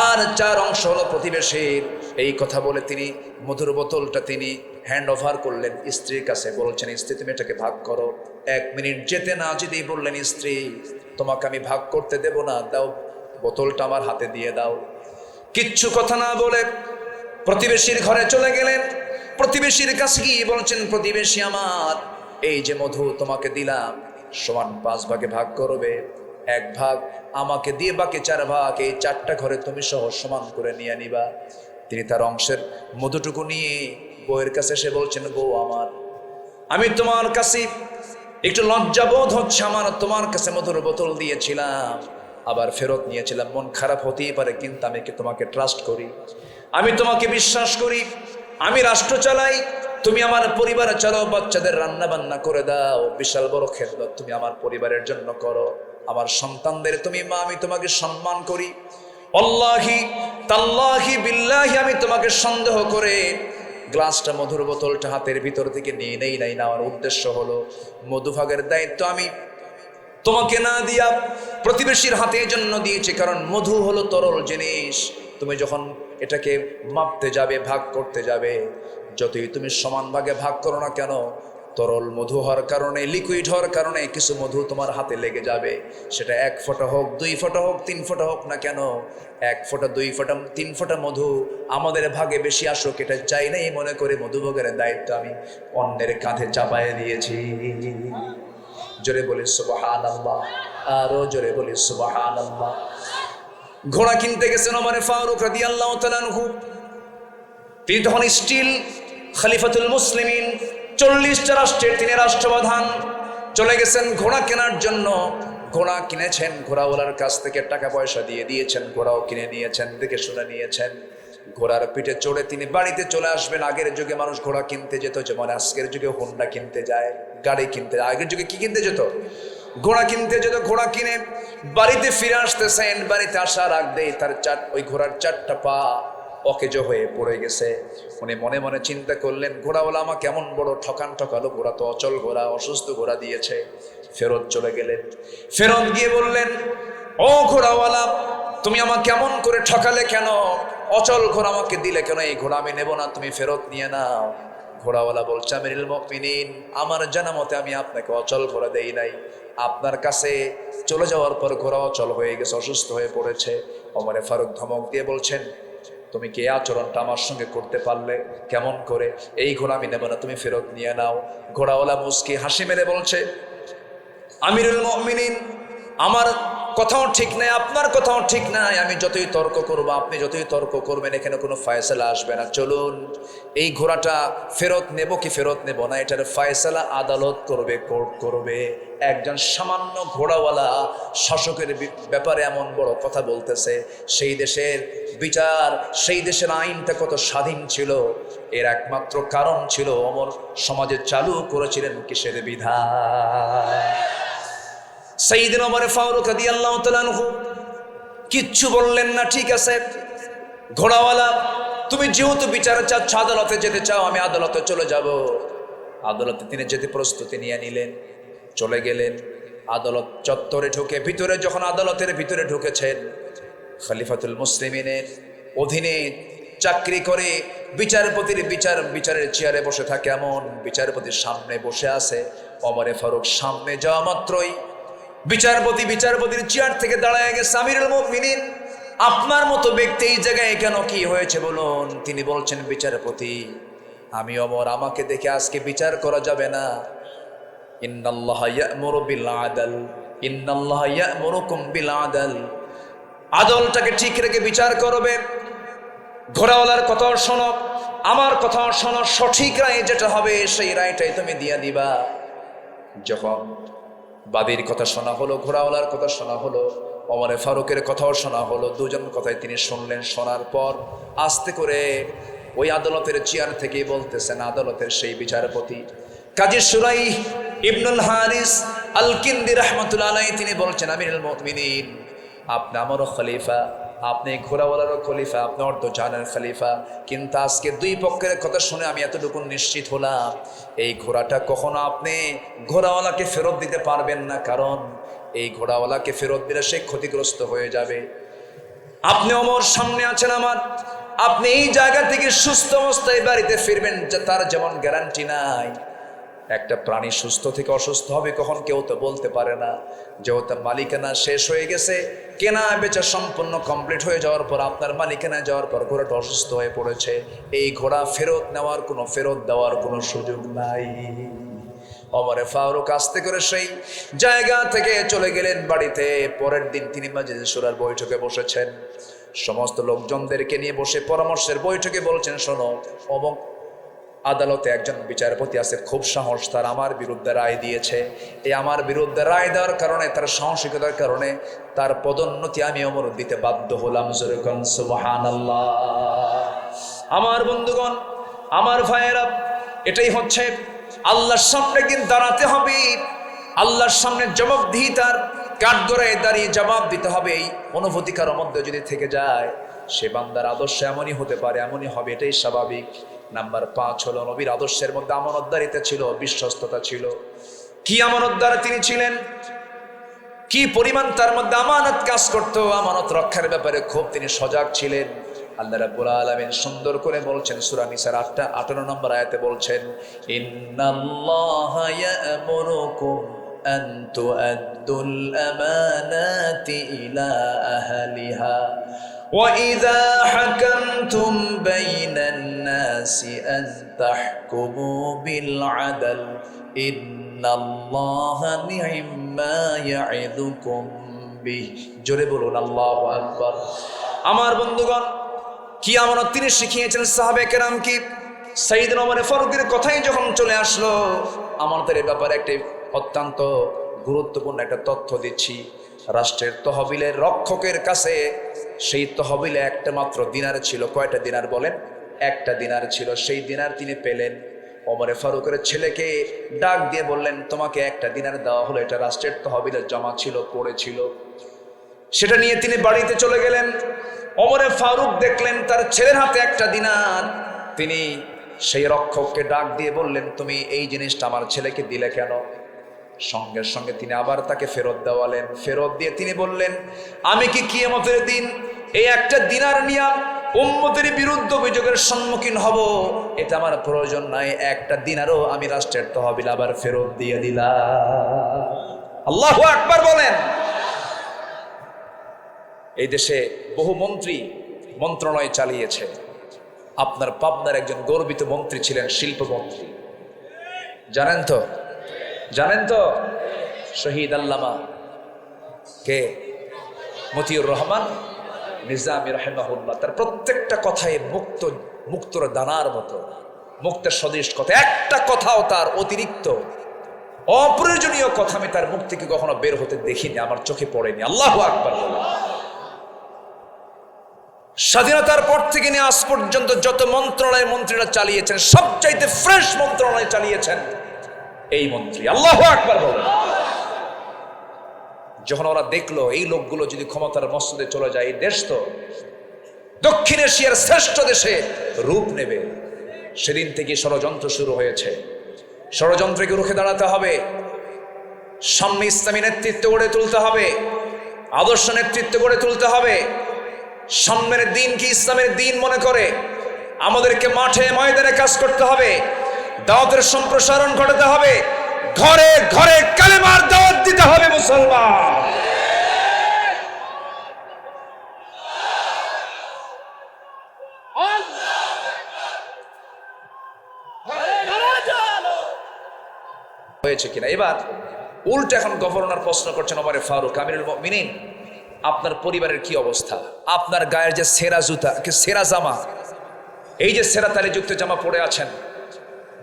[SPEAKER 1] আর 4 অংশ হলো প্রতিবেশীর। এই কথা বলে তিনি মধুর বোতলটা তিনি হ্যান্ড ওভার করলেন স্ত্রীর কাছে, বলছেন, স্ত্রী তুমি এটাকে ভাগ করো। 1 মিনিট যেতে না যেতেই বললেন, স্ত্রী তোমাকে আমি ভাগ করতে দেব না, দাও বোতলটা আমার হাতে দিয়ে দাও। কিচ্ছু কথা না বলে প্রতিবেশীর ঘরে চলে গেলেন। প্রতিবেশীর কাছে গিয়ে বলছেন, প্রতিবেশী আমার, এই যে মধু তোমাকে দিলাম, সমান 5 ভাগে ভাগ করবে, 1 ভাগ আমাকে দিয়ে বাকি 4 ভাগ এই 4টা ঘরে তুমি সহ সমান করে নিয়ে নিবা। তিনি তার অংশের মধুটুকু নিয়ে বউয়ের কাছে এসে বলছেন, বউ আমার, আমি তোমার কাছে একটু লজ্জাবোধ হচ্ছে, আমার তোমার কাছে মধুর বোতল দিয়েছিলাম, আবার ফেরত নিয়েছিলাম, মন খারাপ হতেই পারে, কিন্তু আমি কি তোমাকে ট্রাস্ট করি, আমি তোমাকে বিশ্বাস করি, আমি রাষ্ট্র চালাই, তুমি আমার পরিবার চালাও, বাচ্চাদের রান্না বান্না করে দাও, বিশাল বড় খেদমত তুমি আমার পরিবারের জন্য করো, আমার সন্তানদের তুমি মা, আমি তোমাকে সম্মান করি, আল্লাহি তাল্লাহি বিল্লাহি আমি তোমাকে সন্দেহ করে গ্লাসটা মধুর বোতলটা হাতের ভিতর থেকে নিয়ে নেই নাই। নেওয়ার উদ্দেশ্য হলো মধুভাগের দায়িত্ব আমি তোমাকে না দিয়া প্রতিবেশীর হাতে জন্য দিয়েছি, কারণ মধু হলো তরল জিনিস, তুমি যখন এটাকে মাপতে যাবে, ভাগ করতে যাবে, যতই তুমি সমান ভাগে ভাগ করো না কেন, তরল মধু হওয়ার কারণে, লিকুইড হওয়ার কারণে কিছু মধু তোমার হাতে লেগে যাবে, সেটা 1 ফোঁটা হোক, 2 ফোঁটা হোক, 3 ফোঁটা হোক না কেন, 1 ফোঁটা, 2 ফোঁটা, 3 ফোঁটা মধু আমাদের ভাগে বেশি আসুক, এটা চাই নাই মনে করে মধুভোগের দায়িত্ব আমি অন্যের কাঁধে চাপায় দিয়েছি। জোরে বলি সুবহানাল্লাহ, আরো জোরে বলি সুবহানাল্লাহ। ঘোড়া কিনতে গেছেন ওমর ফারুক রাদিয়াল্লাহু তাআলা আনহু, তিনি তখন স্টিল খলিফাতুল মুসলিমিন, 40টা রাষ্ট্রের তিনি রাষ্ট্রপ্রধান। চলে গেছেন ঘোড়া কেনার জন্য, ঘোড়া কিনেছেন, ঘোড়াওয়ালার কাছ থেকে টাকা পয়সা দিয়ে দিয়েছেন, ঘোড়াও কিনে নিয়েছেন, দেখে শুনে নিয়েছেন। ঘোড়ার পিঠে চড়ে তিনি বাড়িতে চলে আসবেন। আগের যুগে মানুষ ঘোড়া কিনতে যেত, যেমন আজকের যুগে হোন্ডা কিনতে যায়, গাড়ি কিনতে যায়, আগের যুগে কি কিনতে যেত? ঘোড়া কিনতে যেত। ঘোড়া কিনে বাড়িতে ফিরে আসতেছেন, বাড়িতে আসার আগ দিয়ে তার ওই ঘোড়ার 4টা পা অকেজো হয়ে পড়ে গেছে। উনি মনে মনে চিন্তা করলেন, ঘোড়াওয়ালা আমাকে কেমন বড় ঠকান ঠকালো, ঘোড়া তো অচল ঘোড়া, অসুস্থ ঘোড়া দিয়েছে। ফেরত চলে গেলেন, ফেরত গিয়ে বললেন, ও ঘোড়াওয়ালা, তুমি আমাকে কেমন করে ঠকালে কেন, অচল ঘোড়া আমাকে দিলে কেন, এই ঘোড়া আমি নেব না, তুমি ফেরত নিয়ে নাও। ঘোড়াওয়ালা বলছে, আমিরুল মুমিনিন, আমার জানা মতে আমি আপনাকে অচল ঘোড়া দেই নাই, আপনার কাছে চলে যাওয়ার পর ঘোড়া অচল হয়ে গেছে, অসুস্থ হয়ে পড়েছে। ওমর ফারুক ধমক দিয়ে বলছেন, তুমি কি এই আচরণটা আমার সঙ্গে করতে পারলে, কেমন করে, এই ঘোড়া আমি নেব না, তুমি ফেরত নিয়ে নাও। ঘোড়াওয়ালা মুস্কি হাসি মেরে বলছে, আমিরুল মুমিনিন, আমার কথাও ঠিক নাই, আপনার কথাও ঠিক নাই। আমি যতই তর্ক করবো, আপনি যতই তর্ক করবেন, এখানে কোনো ফয়সালা আসবে না। চলুন এই ঘোড়াটা ফেরত নেব কি ফেরত নেব না, এটার ফয়সালা আদালত করবে, কোর্ট করবে। একজন সামান্য ঘোড়াওয়ালা শাসকের ব্যাপারে এমন বড় কথা বলতেছে। সেই দেশের বিচার, সেই দেশের আইনটা কত স্বাধীন ছিল, এর একমাত্র কারণ ছিল ওমর সমাজে চালু করেছিলেন কিসের বিধান। সাইয়েদনা ওমর ফারুক রাদিয়াল্লাহু তাআলা আনহু কিচ্ছু বললেন না। ঠিক আছে ঘোড়াওয়ালা, তুমি যেহেতু বিচার চাচ্ছ, আদালতে যেতে চাও, আমি আদালতে চলে যাব। আদালতে তিনি যেতে প্রস্তুতি নিয়ে নিলেন, চলে গেলেন। আদালত চত্বরে ঢুকে ভিতরে, যখন আদালতের ভিতরে ঢুকেছেন, খলিফাতুল মুসলিমিনের অধীনে চাকরি করে বিচারের চেয়ারে বসে থাকে এমন বিচারপতির সামনে বসে আছে ওমর ফারুক। সামনে যাওয়া মাত্রই বিচারপতির চেয়ার থেকে দাঁড়ায় গেছে। আমিরুল মুমিনিন, আপনার মতো ব্যক্তি এই জায়গায় কেন, কি হয়েছে বলুন? তিনি বলছেন, বিচারপতি আমি ওমর, আমাকে দেখে আজকে বিচার করা যাবে না। ইন্নাল্লাহা ইয়া'মুরু বিল আদল, ইন্নাল্লাহা ইয়া'মুরুকুম বিল আদল। আদলটাকে ঠিক রেখে বিচার করবে। ঘোড়াওয়ালার কথাও শোনো, আমার কথাও শোনো, সঠিক রায় যেটা হবে সেই রায়টাই তুমি দিয়া দিবা। যখন বাদীর কথা শোনা হলো, ঘোড়াওয়ালার কথা শোনা হলো, ওমর ফারুকের কথাও শোনা হলো, দুজন কথাই তিনি শুনলেন। শোনার পর আস্তে করে ওই আদালতের চেয়ার থেকেই বলতেছেন, আদালতের সেই বিচারপতি কাজী শুরাইহ ইবনুল হারিস আল কিন্দি রাহমাতুল্লাহ আলাইহি, তিনি বলছেন, আমিরুল মুমিনিন, আপনি আমারও খলিফা, আপনি ঘোড়াওয়ালারও খলিফা, আপনি অর্ধজাহানের খলিফা। কিন্তু আজকে দুই পক্ষের কথা শুনে আমি এতটুকু নিশ্চিত হলাম, এই ঘোড়াটা কখনো আপনি ঘোড়াওয়ালাকে ফেরত দিতে পারবেন না। কারণ এই ঘোড়াওয়ালাকে ফেরত দিলে সে ক্ষতিগ্রস্ত হয়ে যাবে। আপনি ওমর সামনে আছেন আমার, আপনি এই জায়গা থেকে সুস্থ অবস্থায় বাড়িতে ফিরবেন, তার যেমন গ্যারান্টি নাই। একটা প্রাণী সুস্থ থেকে অসুস্থ হবে কখন কেউ তো বলতে পারে না। যেহেতু মালিকানা শেষ হয়ে গেছে, কেনা বেচা সম্পূর্ণ কমপ্লিট হয়ে যাওয়ার পর, আপনার মালিকানা যাওয়ার পর ঘোড়াটা অসুস্থ হয়ে পড়েছে, এই ঘোড়া ফেরত দেওয়ার কোনো সুযোগ নাই। ওমর ফারুক আস্তে করে সেই জায়গা থেকে চলে গেলেন বাড়িতে। পরের দিন তিনি মাজলিস শুরার বৈঠকে বসেছেন, সমস্ত লোকজনদেরকে নিয়ে বসে পরামর্শের বৈঠকে বলছেন, শোনো, অমুক আদালতে একজন বিচারপতি আছে, খুব সাহস, তার আমার বিরুদ্ধে রায় দিয়েছে। এই আমার বিরুদ্ধে রায় দেওয়ার কারণে, তার সাহসিকতার কারণে তার পদোন্নতি আমি ওমর দিতে বাধ্য হলাম। যেরকম সুবহানাল্লাহ। আমার বন্ধুগণ, আমার ভাইয়েরা, এটাই হচ্ছে আল্লাহর সামনে কিন্তু দাঁড়াতে হবে, আল্লাহর সামনে জবাবদিহিতার কাঠগড়ায় দাঁড়িয়ে জবাব দিতে হবে। এই অনুভূতি কারো মধ্যে যদি থেকে যায়, সে বান্দার আদর্শ এমনই হতে পারে, এমনই হবে, এটাই স্বাভাবিক। নাম্বার 5 হলো, নবীর আদর্শের মধ্যে আমানতদারিতা ছিল, বিশ্বস্ততা ছিল। কি আমানতদার তিনি ছিলেন, কি পরিমাণ তার মধ্যে আমানত কাজ করতো, আমানত রক্ষার ব্যাপারে খুব তিনি সজাগ ছিলেন। আল্লাহ রাব্বুল আলামিন সুন্দর করে বলছেন, সূরা নিসার 58 নম্বর আয়াতে বলছেন, ইন্নাল্লাহা ইয়া'মুরুকুম আন তুআদ্দুল আমানাতি ইলা আহলিহা ওয়া ইযা হাকামতুম বাইনান নাসি আন তাহকুমু বিল আদল ইন্নাল্লাহা নি'মা ইয়া'iদুকুম বিহি। জোরে বলুন আল্লাহু আকবার। আমার বন্ধুগণ, কি আমানত তিনি শিখিয়েছেন সাহাবে কেরামকে। সাইয়েদনা ওমর ফারুকের কথাই যখন চলে আসলো, আমাদের ব্যাপারে একটি অত্যন্ত গুরুত্বপূর্ণ একটা তথ্য দিচ্ছি। রাষ্ট্রের তহবিলের রক্ষকের কাছে সেই তহবিলে একটা মাত্র দিনার ছিল। কয়টা দিনার বলেন? একটা দিনার ছিল। সেই দিনার তিনি পেলেন। ওমর ফারুকের ছেলেকে ডাক দিয়ে বললেন, তোমাকে একটা দিনার দেওয়া হলো, এটা রাষ্ট্রের তহবিলের জমা ছিল, পড়েছিল। সেটা নিয়ে তিনি বাড়িতে চলে গেলেন। ওমর ফারুক দেখলেন তার ছেলের হাতে একটা দিনার। তিনি সেই রক্ষককে ডাক দিয়ে বললেন, তুমি এই জিনিসটা আমার ছেলেকে দিলে কেন? সঙ্গে সঙ্গে তিনি আবার তাকে ফেরত দেওয়ালেন। ফেরত দিয়ে তিনি বললেন, আমি কি কিয়ামতের দিন এই একটা দিনার নিয়ে উম্মতের বিরুদ্ধে অভিযোগের সম্মুখীন হব? এটা আমার প্রয়োজন নাই। একটা দিনারও আমি রাষ্ট্রের তহবিল আবার ফেরত দিয়ে দিলাম। আল্লাহু আকবার বলেন। এই দেশে বহু মন্ত্রী মন্ত্রণালয় চালিয়েছে। আপনার পাবনার একজন গর্বিত মন্ত্রী ছিলেন, শিল্পমন্ত্রী। জানেন তো শহীদ আল্লামা কে? মতিউর রহমান নিজামী রাহিমাহুল্লাহ, তার প্রত্যেকটা কথায় মুক্তর দানার মতো, মুক্তের সদৃশ কথা। একটা কথাও তার অতিরিক্ত অপ্রয়োজনীয় কথা আমি তার মুখ থেকে কখনো বের হতে দেখিনি, আমার চোখে পড়েনি। আল্লাহু আকবার বলে। স্বাধীনতার পর থেকে নিয়ে আজ পর্যন্ত যত মন্ত্রণালয় মন্ত্রীরা চালিয়েছেন, সবচাইতে ফ্রেশ মন্ত্রণালয় চালিয়েছেন এই মন্ত্রী। আল্লাহু আকবার বলে। যখন ওরা দেখলো এই লোকগুলো যদি ক্ষমতার মসনদে চলে যায়, এই দেশ তো দক্ষিণ এশিয়ার শ্রেষ্ঠ দেশে রূপ নেবে, সেদিন থেকে ষড়যন্ত্র শুরু হয়েছে। ষড়যন্ত্রকে রুখে দাঁড়াতে হবে, সামনে ইসলামী নেতৃত্ব গড়ে তুলতে হবে, আদর্শ নেতৃত্ব গড়ে তুলতে হবে। সামনের দিনকে ইসলামের দিন মনে করে আমাদেরকে মাঠে ময়দানে কাজ করতে হবে, দাওয়াতের সম্প্রসারণ ঘটাতে হবে, ঘরে ঘরে কালেমার দাওয়াত দিতে হবে মুসলমান। হয়েছে কিনা? এবার উল্টো এখন গভর্নর প্রশ্ন করছেন ওমর ফারুক, আমিরুল মুমিনিন, আপনার পরিবারের কি অবস্থা? আপনার গায়ের যে সেরা জুতা, সেরা জামা, এই যে সেরা তালিযুক্ত জামা পরে আছেন,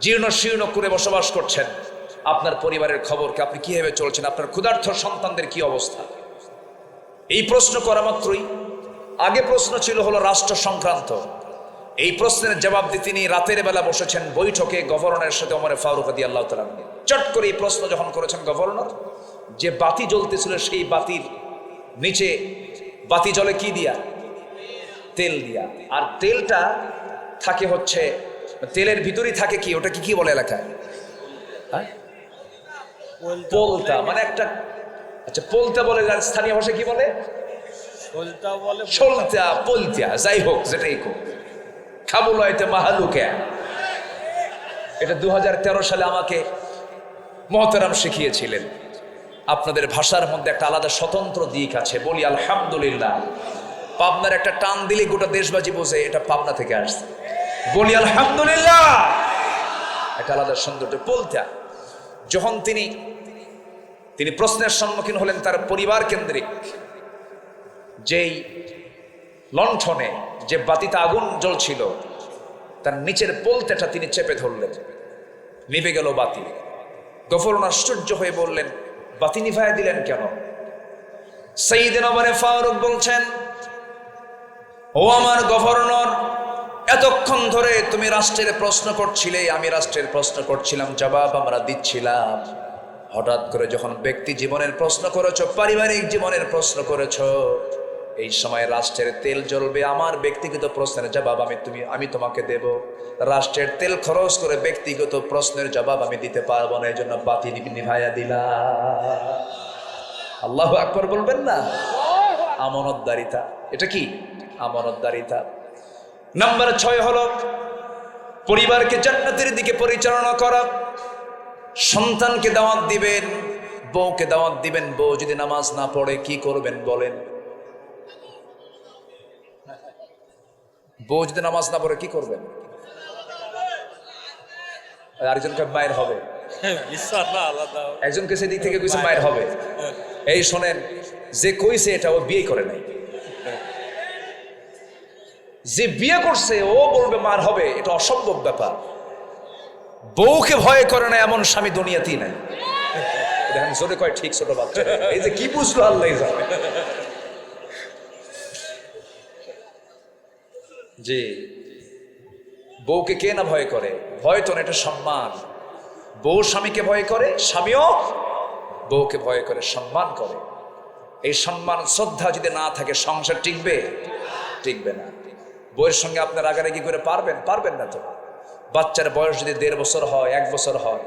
[SPEAKER 1] জীর্ণ শীর্ণ করে বসবাস করছেন, আপনার পরিবারের খবর কি? আপনি কিভাবে চলছেন? আপনার ক্ষুধার্ত সন্তানদের কি অবস্থা? এই প্রশ্ন করা মাত্রই আগে প্রশ্ন ছিল হলো রাষ্ট্র সংক্রান্ত। এই প্রশ্নের জবাব দিয়ে তিনি রাতের বেলা বসেছেন বৈঠকে গভর্নরের সাথে, ওমর ফারুক রাদিয়াল্লাহু তাআলা। চট করে এই প্রশ্ন যখন করেছেন গভর্নর, যে বাতি জ্বলতেছিল সেই বাতির নিচে বাতি জ্বলে কি দিয়া? তেল দিয়া। আর তেলটা থাকে হচ্ছে, তেলের ভিতরেই থাকে কি, ওটা কি বলে এলাকায়? হ্যাঁ, পোলতা, মানে একটা, আচ্ছা পোলতা বলে, স্থানীয় ভাষায় কি বলে? সোলতা, পোলতা, যাই হোক যেটাই হোক, খাবুল হয়তো মাহালুকে। এটা 2013 সালে আমাকে মহতারাম শিখিয়েছিলেন। আপনাদের ভাষার মধ্যে একটা আলাদা স্বতন্ত্র দিক আছে, বলি আলহামদুলিল্লাহ। পাবনার একটা টান দিলে গোটা দেশবাজি বোঝে এটা পাবনা থেকে আসছে, বলি আলহামদুলিল্লাহ। একটা আলাদা সৌন্দর্য। পোলতা, যখন তিনি প্রশ্নের সম্মুখীন হলেন তার পরিবার কেন্দ্রিক যেই লণ্ঠনে যে বাতিতে আগুন জ্বলছিল, তার নিচের পোলতাটা তিনি চেপে ধরলেন, নিভে গেল বাতি। গভর্নর আশ্চর্য হয়ে বললেন, বাতি নিভাইয়া দিলেন কেন? সাইয়েদনা ওমর ফারুক বলছেন, ও আমার গভর্নর, এতক্ষণ ধরে তুমি রাষ্ট্রের প্রশ্ন করছিলে, আমি রাষ্ট্রের প্রশ্ন করছিলাম, জবাব আমরা দিচ্ছিলাম। হঠাৎ করে যখন ব্যক্তি জীবনের প্রশ্ন করেছো, পারিবারিক জীবনের প্রশ্ন করেছো, এই সময় রাষ্ট্রের তেল জ্বলবে, আমার ব্যক্তিগত প্রশ্নের জবাব আমি তোমাকে দেব। রাষ্ট্রের তেল খরচ করে ব্যক্তিগত প্রশ্নের জবাব আমি দিতে পারবো না, এই জন্য বাতি নিভাইয়া দিলাম। আল্লাহু আকবার বলবেন না? আমানতদারিতা। এটা কি? আমানতদারিতা। নাম্বার 6 হলো পরিবারকে জান্নাতের দিকে পরিচালনা করা। সন্তানকে দাওয়াত দিবেন, বউকে দাওয়াত দিবেন, বউ যদি নামাজ না পড়ে কি করবেন বলেন? বউ যদি নামাজ না পড়ে কি করবেন? আরেকজনকে মায়ের হবে, একজনকে সেদিক থেকে কইছে মায়ের হবে। এই শোনেন, যে কইছে এটা ও বিয়ে করে নাই, যে বিয়ে করছে ও বলবে মার হবে, এটা অসম্ভব ব্যাপার। বউকে ভয় করে না এমন স্বামী দুনিয়াতেই নাই। দেখেন জোরে কয় ঠিক, ছোট বাচ্চা এই যে কি বুঝলো আল্লাহ জানে। জি, বউকে কে না ভয় করে? ভয় তো না, এটা সম্মান। বউ স্বামীকে ভয় করে, স্বামীও বউকে ভয় করে, সম্মান করে। এই সম্মান শ্রদ্ধা যদি না থাকে সংসার টিকবে? টিকবে না। বউয়ের সঙ্গে আপনার রাগারাগি করে পারবেন না তো। বাচ্চার বয়স যদি 1.5 বছর হয়, 1 বছর হয়,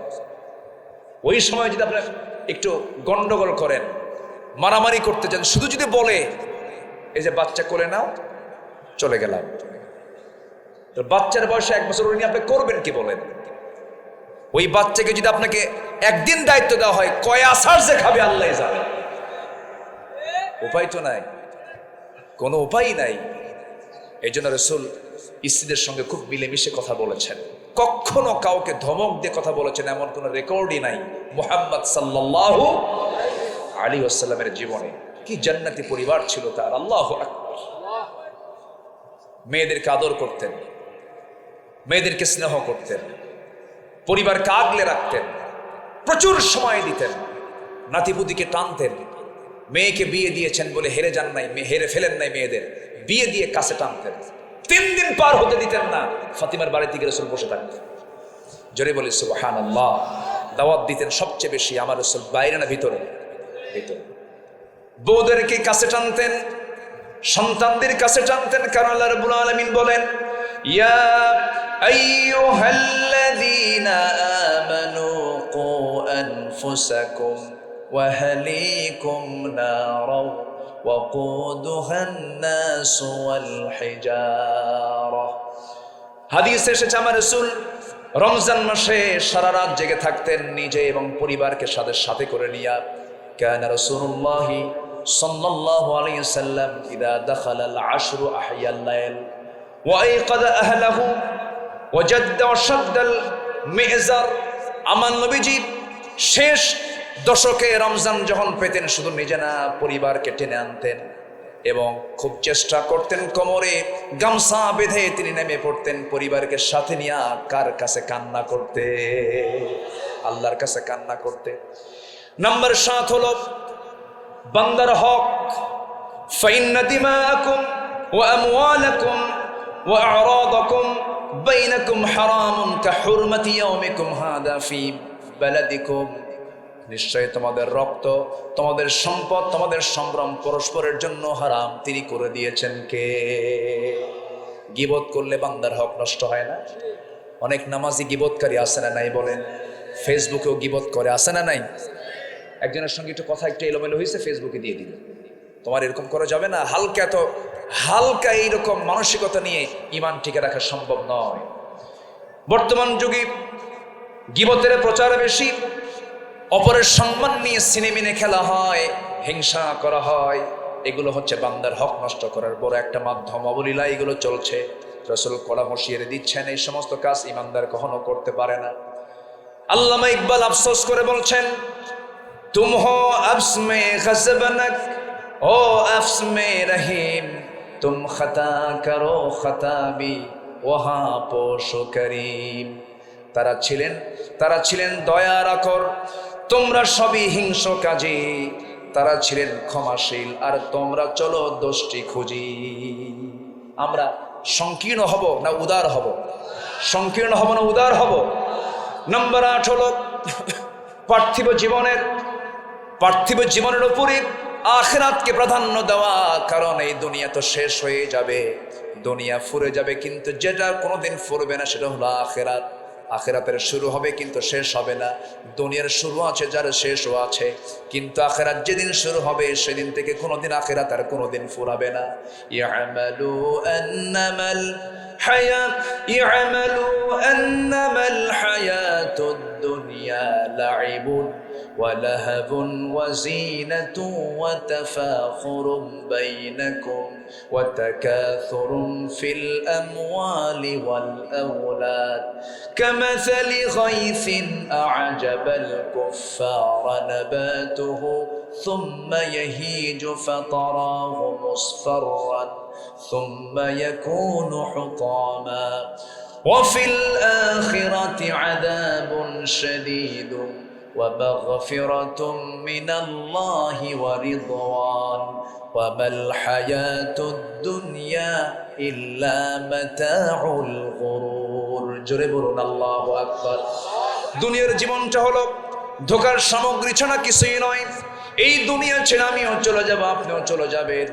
[SPEAKER 1] ওই সময় যদি আপনার একটু গন্ডগোল করেন, মারামারি করতে চান, শুধু যদি বলে এই যে বাচ্চা কোলে নাও, চলে গেলাম, বাচ্চার বয়সে 1 বছর উনি আপনি করবেন কি বলেন? ওই বাচ্চাকে যদি আপনাকে একদিন দায়িত্ব দেওয়া হয়, কয় আসার যে খাবে আল্লাহ জানে। উপায় তো নাই, কোনো উপায় নাই। এই জন্য রাসূল স্ত্রীদের সঙ্গে খুব মিলেমিশে কথা বলেছেন, কখনো কাউকে ধমক দিয়ে কথা বলেছেন এমন কোনো রেকর্ডই নাই মুহাম্মদ সাল্লাল্লাহু আলাইহি ওয়াসাল্লামের জীবনে। কি জান্নাতি পরিবার ছিল তার, আল্লাহু আকবার। মেয়েদেরকে আদর করতেন, মেয়েদেরকে স্নেহ করতেন, পরিবারকে আগলে রাখতেন, প্রচুর সময় দিতেন, নাতিপুতিকে টানতেন। মেয়েকে বিয়ে দিয়েছেন বলে হেরে যান নাই, হেরে ফেলেন নাই, মেয়েদের বিয়ে দিয়ে কাছে টানতেন। 3 দিন পার হতে দিতেন না, ফাতিমার বাড়ি থেকে রাসূল বসে থাকতেন। জোরে বলি সুবহানাল্লাহ। দাওয়াত দিতেন সবচেয়ে বেশি আমার রাসূল, বাইরে না ভিতরে? ভিতরে। বউদেরকে কাছে টানতেন, সন্তানদের কাছে টানতেন, কারণ আল্লাহ রাব্বুল আলামিন বলেন, ইয়া আইয়ুহাল্লাযীনা আমানু কু আনফুসাকুম ওয়া আহলিকুম নারাও ওয়াকুদুহান নাস ওয়াল হিজারা। হাদিসে এসেছে আমার রাসূল রমজান মাসে সারা রাত জেগে থাকতেন, নিজে এবং পরিবারকে সাথে করে নিয়া। কানা রাসূলুল্লাহ সাল্লাল্লাহু আলাইহি ওয়াসাল্লাম ইদা দাখালাল আশরু আহইয়াল লাইল ওয়া আইকাযা আহলাহু ওয়া জাদ্দা ওয়া শাদ্দাল মিজার। আমার নবীজি শেষ দশকে রমজান যখন পেতেন, শুধু নিজে না পরিবারকে টেনে আনতেন এবং খুব চেষ্টা করতেন কোমরে গামছা বেঁধে তিনি নেমে পড়তেন পরিবারকে সাথে নিয়ে। কার কাছে? কান্না করতে, আল্লাহর কাছে কান্না করতে। নাম্বার 7 হলো বান্দার হক। ফাইন্না দিমাআকুম ওয়া আমওয়ালাকুম ওয়া আ'রাদাকুম বাইনাকুম হারামুন কাহুরমাতি ইয়াউমিকুম হাদা ফি বালাদিকুম। নিশ্চয় তোমাদের রক্ত, তোমাদের সম্পদ, তোমাদের সম্ভ্রম পরস্পরের জন্য হারাম তিনি করে দিয়েছেন কে? গীবত করলে বান্দার হক নষ্ট হয় না? অনেক নামাজি গীবতকারী আছে না নাই বলেন? ফেসবুকেও গীবত করে, আছে না নাই? একজনের সঙ্গে একটু কথা একটু এলোমেলো হয়েছে, ফেসবুকে দিয়ে দিল। তোমার এরকম করা যাবে না। হালকা এইরকম মানসিকতা নিয়ে ঈমান টিকে রাখা সম্ভব নয়। বর্তমান যুগে গীবতের প্রচার বেশি, অপরের সম্মান নিয়ে সিনেমিনে খেলা হয়, হিংসা করা হয়। এগুলো হচ্ছে বান্দার হক নষ্ট করার বড় একটা মাধ্যম। অবলীলা এগুলো চলছে। রাসূল কড়া হুঁশিয়ারি দিচ্ছেন, এই সমস্ত কাজ ইমানদার কখনো করতে পারে না। আল্লামা ইকবাল আফসোস করে বলছেন, তুম হো আফস মে গজবনক ও আফস মে রহিম, তুম খতা করো খতা বি ওহা পোশো করিম। তারা ছিলেন দয়ার আকর, তোমরা সবই হিংস্র কাজে। তারা ছিলেন ক্ষমাশীল, আর তোমরা চলো দোষটি খুঁজি। আমরা সংকীর্ণ হব না উদার হব? সংকীর্ণ হব না উদার হব? নাম্বার 8 হলো পার্থিব জীবনের উপরে আখিরাতকে প্রাধান্য দেওয়া। কারণ এই দুনিয়া তো শেষ হয়ে যাবে, দুনিয়া ফুরে যাবে, কিন্তু যেটা কোনোদিন ফুরবে না সেটা হলো আখিরাত। আখিরাতের শুরু হবে কিন্তু শেষ হবে না। দুনিয়ার শুরু আছে, যার শেষও আছে, কিন্তু আখিরাত যেদিন শুরু হবে সেদিন থেকে কোনোদিন আখিরাত আর কোনোদিন ফুরাবে না। ইয়ামালু আন্নামাল হায়াতুদ দুনিয়া লাইবুন ওয়া লাহাবুন ওয়া যিনাতুন ওয়া তাফাখুরুম বাইনাকুম ওয়া তাকাথুরুম ফিল আমওয়ালি ওয়াল আওলাদ কামাসালি গায়সিন আ'জাবাল কুফফারা নাবাতুহু সুম্মা ইয়াহিজু ফাতারাহু মুসফাররান সুম্মা ইয়াকুনু হুতামা ওয়া ফিল আখিরাতি আযাবুন শাদীদুন ওয়া মাগফিরাতুম মিনাল্লাহি ওয়া রিদওয়ান ওয়া মাল হায়াতুদ দুনিয়া ইল্লা মাতাউল গুরুর। জোরে বলুন আল্লাহু আকবার। দুনিয়ার জীবনটা হলো ধোকার সামগ্রী ছাড়া কিছুই নয়। এই দুনিয়া ছেড়ে আমিও চলে যাব, আপনিও চলে যাবেন।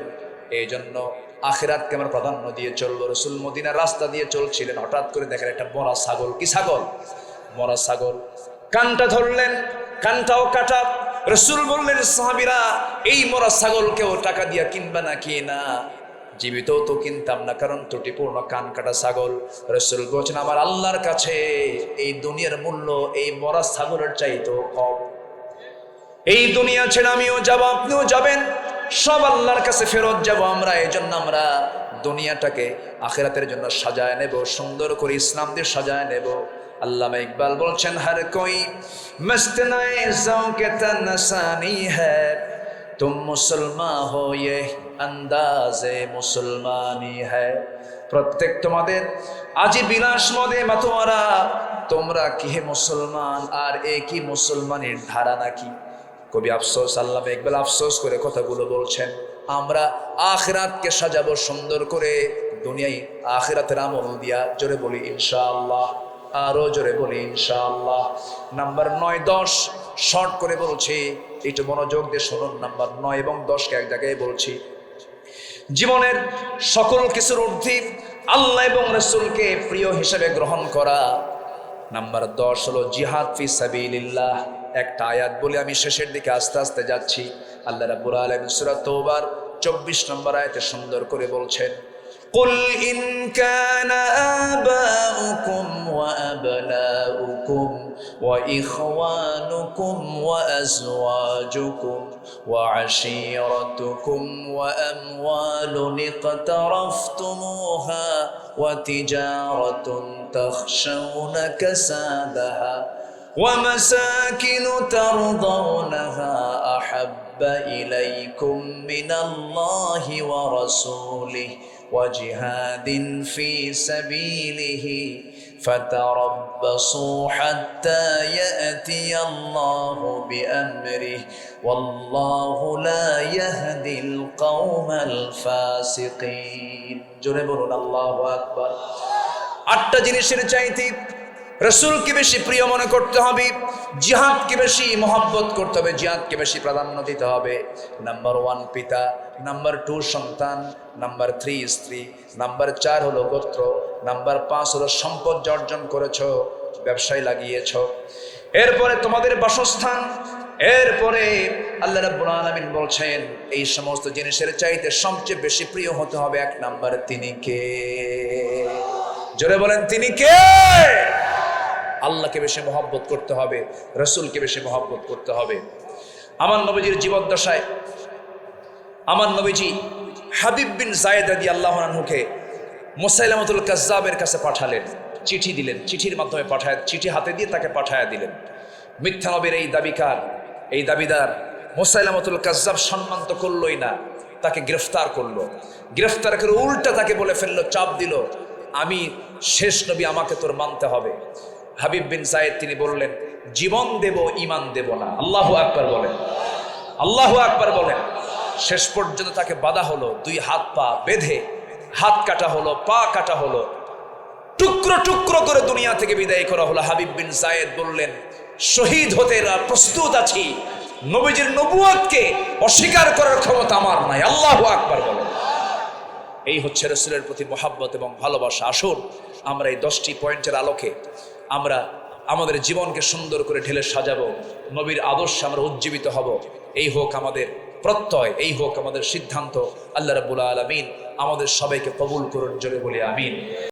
[SPEAKER 1] এই জন্য আখিরাতকে আমরা প্রাধান্য দিয়ে চলবো। রাসূল মদিনার রাস্তা দিয়ে চলছিলেন, হঠাৎ করে দেখেন একটা মরা ছাগল। কি ছাগল? মরা ছাগল। কানটা ধরলেন, কানটাও কাটা। রাসূল বললেন, সাহাবীরা, এই মরা ছাগলকেও টাকা দিয়ে কিনবে না? কি না, জীবিত তো কিনতাম না, কারণ ত্রুটিপূর্ণ কান কাটা ছাগল। রাসূল বলছেন, আমার আল্লাহর কাছে এই দুনিয়ার মূল্য এই মরা ছাগলের চাইতেও কম। এই দুনিয়া ছেড়ে আমিও যাব, আপনিও যাবেন, সব আল্লাহর কাছে ফেরত যাব আমরা। এই জন্য আমরা দুনিয়াটাকে আখিরাতের জন্য সাজায় নেব, সুন্দর করে ইসলাম দিয়ে সাজায় নেব। আল্লামা ইকবাল বলছেন, হর কোই মস্ত নয়ে জৌকে তনসানি হ্যায় तुम मुसलमान हो ये अंदाजे मुसलमानी है। প্রত্যেক তোমাদের আজি বিলাস মদে মাতোয়ারা, তোমরা কি হে মুসলমান, আর একই মুসলমানের ধারা নাকি? কবি আফসোস আল্লামা ইকবাল আফসোস করে কথাগুলো বলছেন। আমরা আখিরাতকে সাজাবো সুন্দর করে, দুনিয়ায় আখিরাতের আমল দিয়া। জোরে বলি ইনশাআল্লাহ, আরো জোরে বলি ইনশাআল্লাহ। নাম্বার 9 10 শর্ট করে বলছি, একটু মনোযোগ দিয়ে শুনুন। নাম্বার 9 এবং 10কে এক জায়গায় বলছি। জীবনের সকল কিছুর ঊর্ধ্বে আল্লাহ এবং রাসূলকে প্রিয় হিসেবে গ্রহণ করা। নাম্বার 10 হলো জিহাদ ফি সাবিলিল্লাহ। একটা আয়াত বলে আমি শেষের দিকে আস্তে আস্তে যাচ্ছি। আল্লাহ রাব্বুল আলামিন সূরা তওবার 24 নম্বর আয়াতে সুন্দর করে বলছেন, কুল ইন কানা আবাউকুম ওয়া আবনাউকুম ওয়া ইখওয়ানুকুম ওয়া আজওয়াজুকুম ওয়া আশীরাতুকুম ওয়া আমওয়ালুন ইqtaraftumuha ওয়া তিজারাতুন তাখশাউনা কাসাদাহা ومساكن ترضونها أحب إليكم من الله ورسوله وجهاد في سبيله فتربصوا حتى يأتي الله بأمره والله لا يهدي القوم الفاسقين। জোরে বলুন আল্লাহু আকবার। 8টা জিনিসের চাইতে রাসূলকে বেশি প্রিয় মনে করতে হবে, জিহাদকে বেশি মহব্বত করতে হবে, জিহাদকে বেশি প্রাধান্য দিতে হবে। নাম্বার 1 পিতা, নাম্বার 2 সন্তান, নাম্বার 3 স্ত্রী, নাম্বার 4 হলো গোত্র, নাম্বার 5 হলো সম্পদ অর্জন করেছো, ব্যবসায় লাগিয়েছো, এরপরে তোমাদের বাসস্থান, এরপরে আল্লাহ রাব্বুল আলামিন বলছেন এই সমস্ত জিনিসের চাইতে সবচেয়ে বেশি প্রিয় হতে হবে 1 নাম্বার, তিনি কে? জোরে বলেন তিনি কে? আল্লাহকে বেশি মহব্বত করতে হবে, রাসূলকে বেশি মহব্বত করতে হবে। আমার নবীজির জীবদ্দশায় আমার নবীজি হাবিব বিন যায়েদ রাদিয়াল্লাহু আনহুকে মুসাইলামাতুল কাজ্জাবের কাছে পাঠালেন, চিঠি দিলেন, চিঠির মাধ্যমে পাঠায়, চিঠি হাতে দিয়ে তাকে পাঠায়া দিলেন। মিথ্যা নবীর এই দাবিদার মুসাইলামাতুল কাজ্জাব সম্মান তো করলই না, তাকে গ্রেফতার করলো। গ্রেফতার করে উল্টা তাকে বলে ফেললো, চাপ দিল, আমি শেষ নবী, আমাকে তোর মানতে হবে। হাবিব বিন যায়েদ তিনি বললেন, জীবন দেব, ঈমান দেব না। আল্লাহু আকবার বলেন, আল্লাহু আকবার বলেন। শেষ পর্যন্ত তাকে বাধা হলো, 2 হাত পা বেঁধে হাত কাটা হলো, পা কাটা হলো, টুকরো টুকরো করে দুনিয়া থেকে বিদায় করা হলো। হাবিব বিন যায়েদ বললেন, শহীদ হতে প্রস্তুত আছি, নবীজির নবুয়তকে অস্বীকার করার ক্ষমতা আমার নাই। আল্লাহু আকবার বলেন। এই হচ্ছে রাসূলের প্রতি মহব্বত এবং ভালোবাসা। আসুন আমরা এই 10টি পয়েন্টের আলোকে আমরা আমাদের জীবনকে সুন্দর করে ঢেলে সাজাবো, নবীর আদর্শে আমরা উজ্জীবিত হব। এই হোক আমাদের প্রত্যয়, এই হোক আমাদের সিদ্ধান্ত। আল্লাহ রাব্বুল আলামিন আমাদের সবাইকে কবুল করুন, জোরে বলি আমিন।